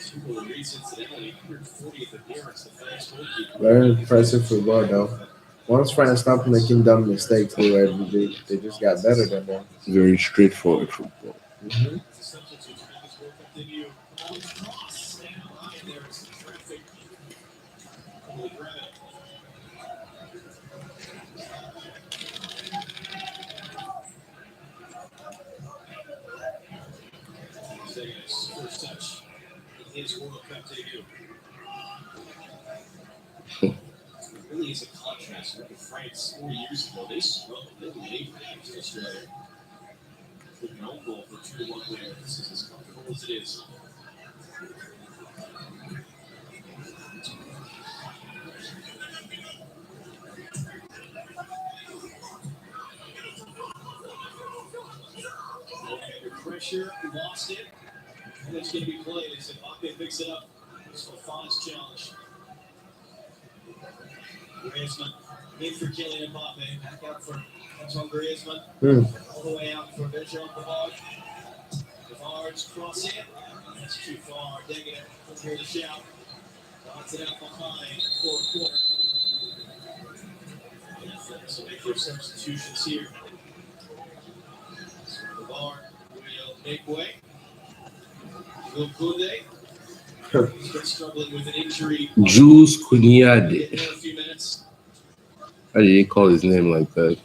Two of the reasons that only 140th appearance, the France goalkeeper. Very impressive football though. Once France stopped making dumb mistakes, they just got better than them. Very straightforward football. Mm-hmm. The substitutes for this World Cup debut. On the cross. And Ryan there is the traffic. Holy grab it. His first touch in his World Cup debut. It really is a contrast with France 4 years ago. They struggled. They were late for Australia. With an own goal for 2-1 win. This is as comfortable as it is. Under pressure, lost it. And it's going to be played as Mbappe picks it up. It's Fofan's challenge. Griezmann, in for Kylian Mbappe. Back out for Antoine Griezmann. All the way out for Benjamin Pavard. Pavard's crossing it. That's too far. Digging it. Let's hear the shout. Knocks it out behind. Corner. So make your substitutions here. Pavard will make way. Will Koundé. Starts struggling with an injury. Jules Kuniade. In a few minutes. How did he call his name like that?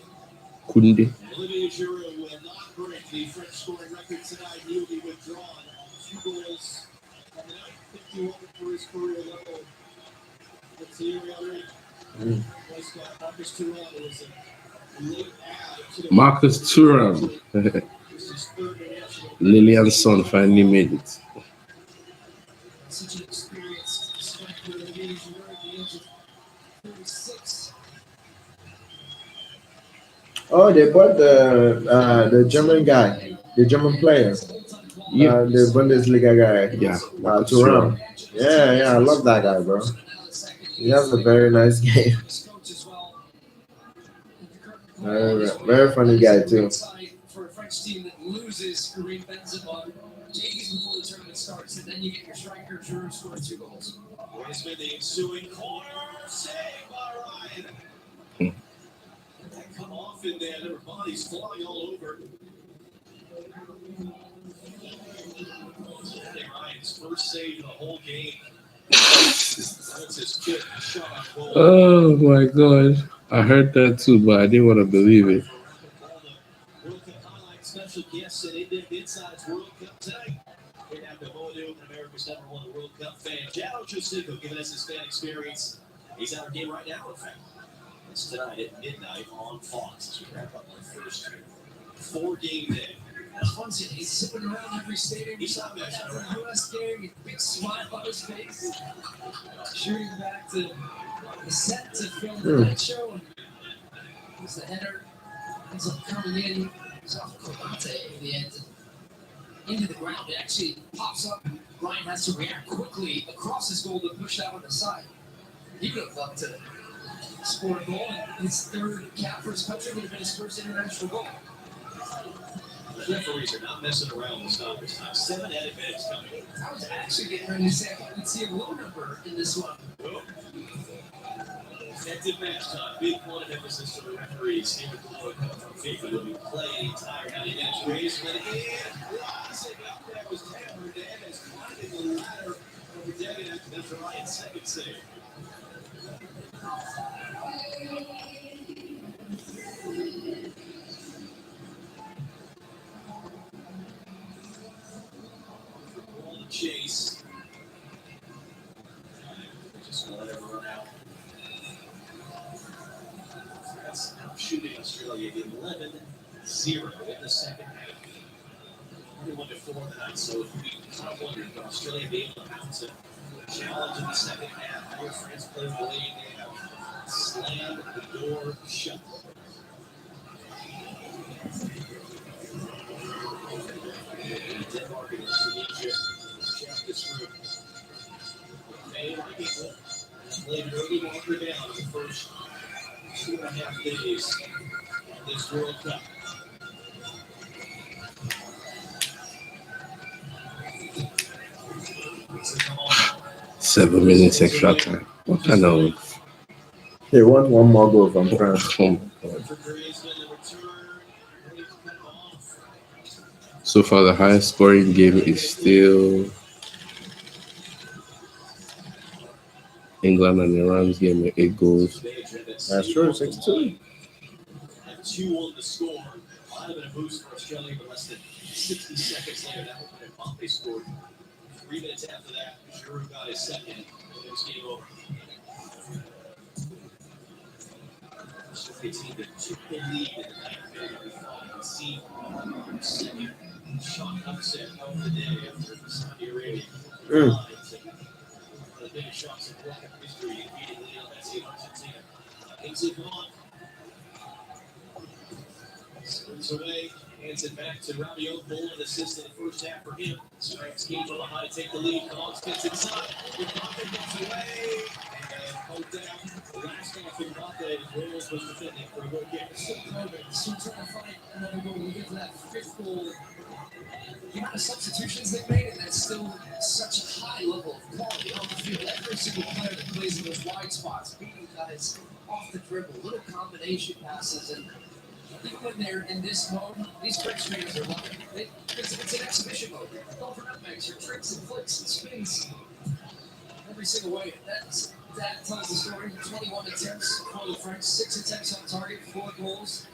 Kunde. Olivier Giroud will not break the French scoring record tonight. He will be withdrawn on 2 goals on the night. 51 for his career level. Let's see already. Marcus Thuram was a late add to the Marcus Thuram. This is third international. Lillian's son finally made it. Such an experienced striker, Olivier Giroud, at the age of 36. Oh, they bought the German guy, the German player, the Bundesliga guy. Yeah, Thuram. Yeah, I love that guy, bro. He has a very nice game. Very funny guy too. For a French team that loses Karim Benzema days before the tournament starts, and then you get your striker Giroud scoring 2 goals. Griezmann, the ensuing corner, save by Ryan. That come off in there, their bodies flying all over. Ryan's first save of the whole game. That's his fifth shot on goal. Oh my god. I heard that too, but I didn't want to believe it. World Cup highlight special guests at Inside's World Cup tonight. We have Modu, America's #1 World Cup fan. Jado Chosico giving us his fan experience. He's at our game right now, in fact. It's tonight at midnight on Fox as we wrap up our first 4-game day. He's zipping around every stadium. He's not back from the U.S. game. With a big smile on his face. Shooting back to the set to film the night show. And here's the header. Ends up coming in. He's off Colante in the end. Into the ground. It actually pops up. And Ryan has to react quickly across his goal to push that on the side. He could have loved to score a goal. And his third cap for his country would have been his first international goal. The referees are not messing around with stop this time. 7 added minutes coming. I was actually getting ready to say I thought we'd see a low number in this one. Effective match time. Big point of emphasis to the referees here at the World Cup from FIFA. Will be playing the entire 90 minutes. Griezmann in. Rising up there was Taylor Hernandez climbing the ladder over David. That's Ryan's second save. Chase. Just gonna let it run out. That's shooting Australia 11-0 in the second half. 21-4 tonight. So if we kind of wondered, could Australia be able to bounce it? Challenge in the second half. How your France played the lead. They have slammed the door shut. Denmark against Tunisia. This group. May like it. Played early longer down in the first 2.5 days of this World Cup. So come on. 7 minutes extra time. What kind of They want one more goal from France. For Griezmann, the return. Off. So far, the highest scoring game is still England and Iran's game with 8 goals. That's true, 6-2. At 2-1 the score. Might have been a boost for Australia, but less than 60 seconds later, that would have been Mbappe scored. 3 minutes after that, Giroud got his second. It was game over. a team that took the lead in the ninth minute. We thought we'd see second shot upset of the day after Saudi Arabia lines and one of the biggest shots in World Cup history, defeating Lionel Messi and Argentina. It's it on. Spins away, hands it back to Rabiot. Bold assist in the first half for him. Strikes Cage on the high, take the lead. Come on, spins inside. Mbappe gets away and poked down. Last off Mbappe. Wales was defending for a goal kick. Still trying to find another goal. We get to that fifth goal. The amount of substitutions they made, and that's still such a high level of quality on the field. Every single player that plays in those wide spots, beating guys off the dribble, little combination passes, and I think when they're in this mode, these French fans are loving it. It's an exhibition mode. Go for nutmegs, your tricks and flicks and spins every single way. That tells the story. 21 attempts for the French, 6 attempts on target, 4 goals.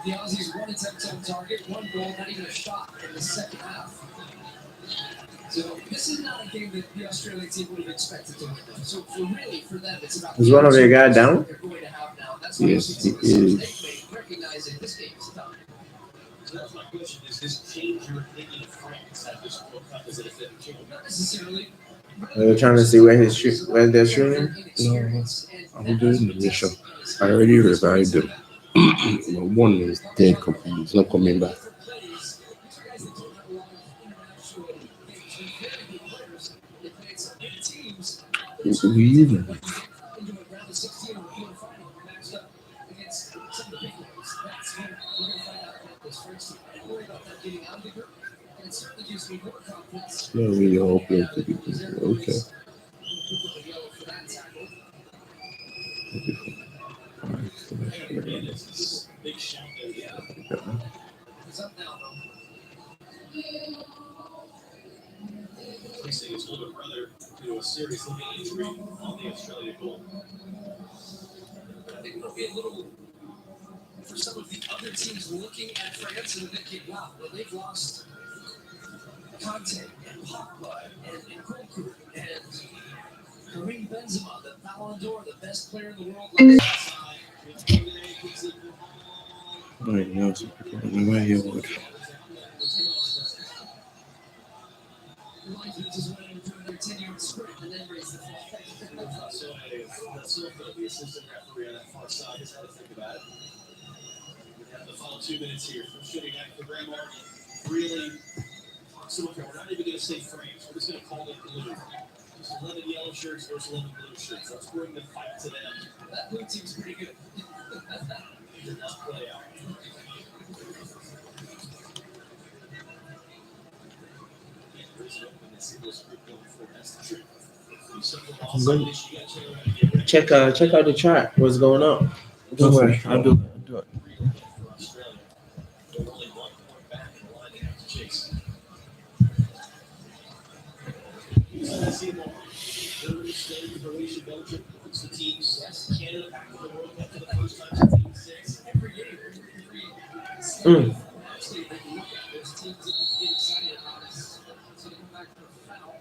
The Aussies 1 attempt on target, 1 goal, not even a shot in the second half. So this is not a game that the Australian team would have expected to win. So for them, it's about. Is one of your guys down? They're going to have now. That's Yes, he is. Recognizing this game is done. So that's my question. Does this change your opinion of France at this World Cup? Is it a fit change? Not necessarily. They're trying to see where they're shooting. No, I'm doing the mission. I already revived them. One is dead completely. It's not coming back. We even no, we all play to be good. Okay. Big shout there. Yeah. It's up now, Placing his older brother to a serious looking injury on the Australia goal. I think it'll be a little for some of the other teams looking at France and thinking, wow, well, they've lost Conte and Pogba and Koku and Karim Benzema, the Ballon d'Or, the best player in the world. I know some people don't know where you would. The assistant referee on that far side is how to think about it. We have the final 2 minutes here from shooting at the Grandma. Really, so okay, we're not even going to say France. We're just going to call it blue. Just 11 yellow shirts versus 11 blue shirts. Let's bring the fight to them. That blue team's pretty good. It did not play out. I'm going to check out the chat. What's going on? Don't worry, I'll do it. It's the teams. Canada back to the World Cup for the first time since '86. Every game, Actually, they can look at those teams and get excited about this. So they come back for a foul.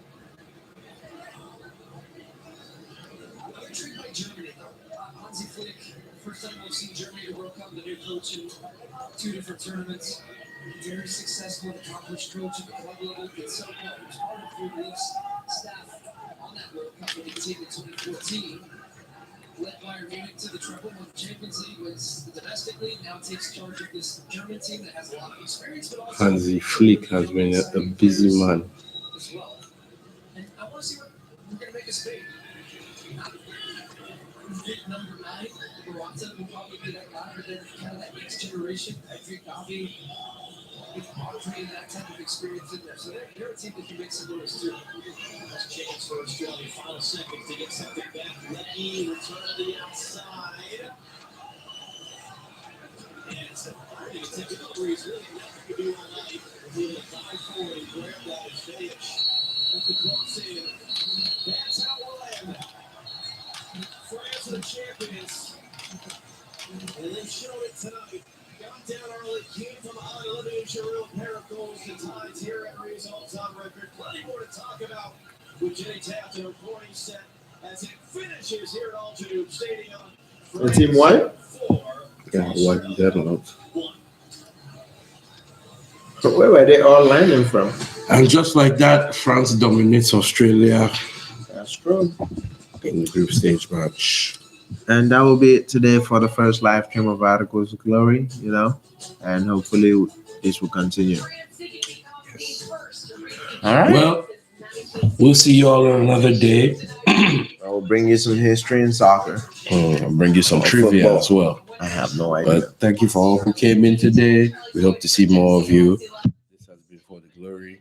I'm intrigued by Germany, though. Hansi Flick, first time we've seen Germany at the World Cup, the new coach in 2 different tournaments. Very successful, accomplished coach at the club level. Did so well. He was part of Flick League's staff on that World Cup with the team in 2014. Led Bayern Munich to the treble when the Champions League was the domestic league. Now takes charge of this German team that has a lot of experience, but also Hansi Flick has been a busy man. as well. And I want to see what we're going to make a spade. Number 9, Morata will probably be that guy, but then kind of that next generation. I think Gavi, with Audrey and that type of experience in there. So they're a team that can make some noise too. That's a chance for Australia. Final second to get something back. Leckie return to the outside. And it's a pretty typical breeze. Really, nothing to do all night. We're able to dive forward and grab that and finish. With the cross in. That's how we'll end. France are the champions. And they showed it tonight. Got down early, came from behind, eliminated a real pair of goals to ties here at Reeves all-time record. Plenty more to talk about with Jenny Tapton reporting set as it finishes here at Altitude Stadium. The team what? 4 Yeah, what that lot. So where were they all landing from? And just like that, France dominates Australia That's true. in the group stage match. And that will be it today for the first live stream of Articles of Glory, and hopefully this will continue. All right. Well, we'll see you all on another day. I will bring you some history and soccer. I'll bring you some Or trivia football. as well. I have no idea. But thank you for all who came in today. We hope to see more of you. This has been For the Glory.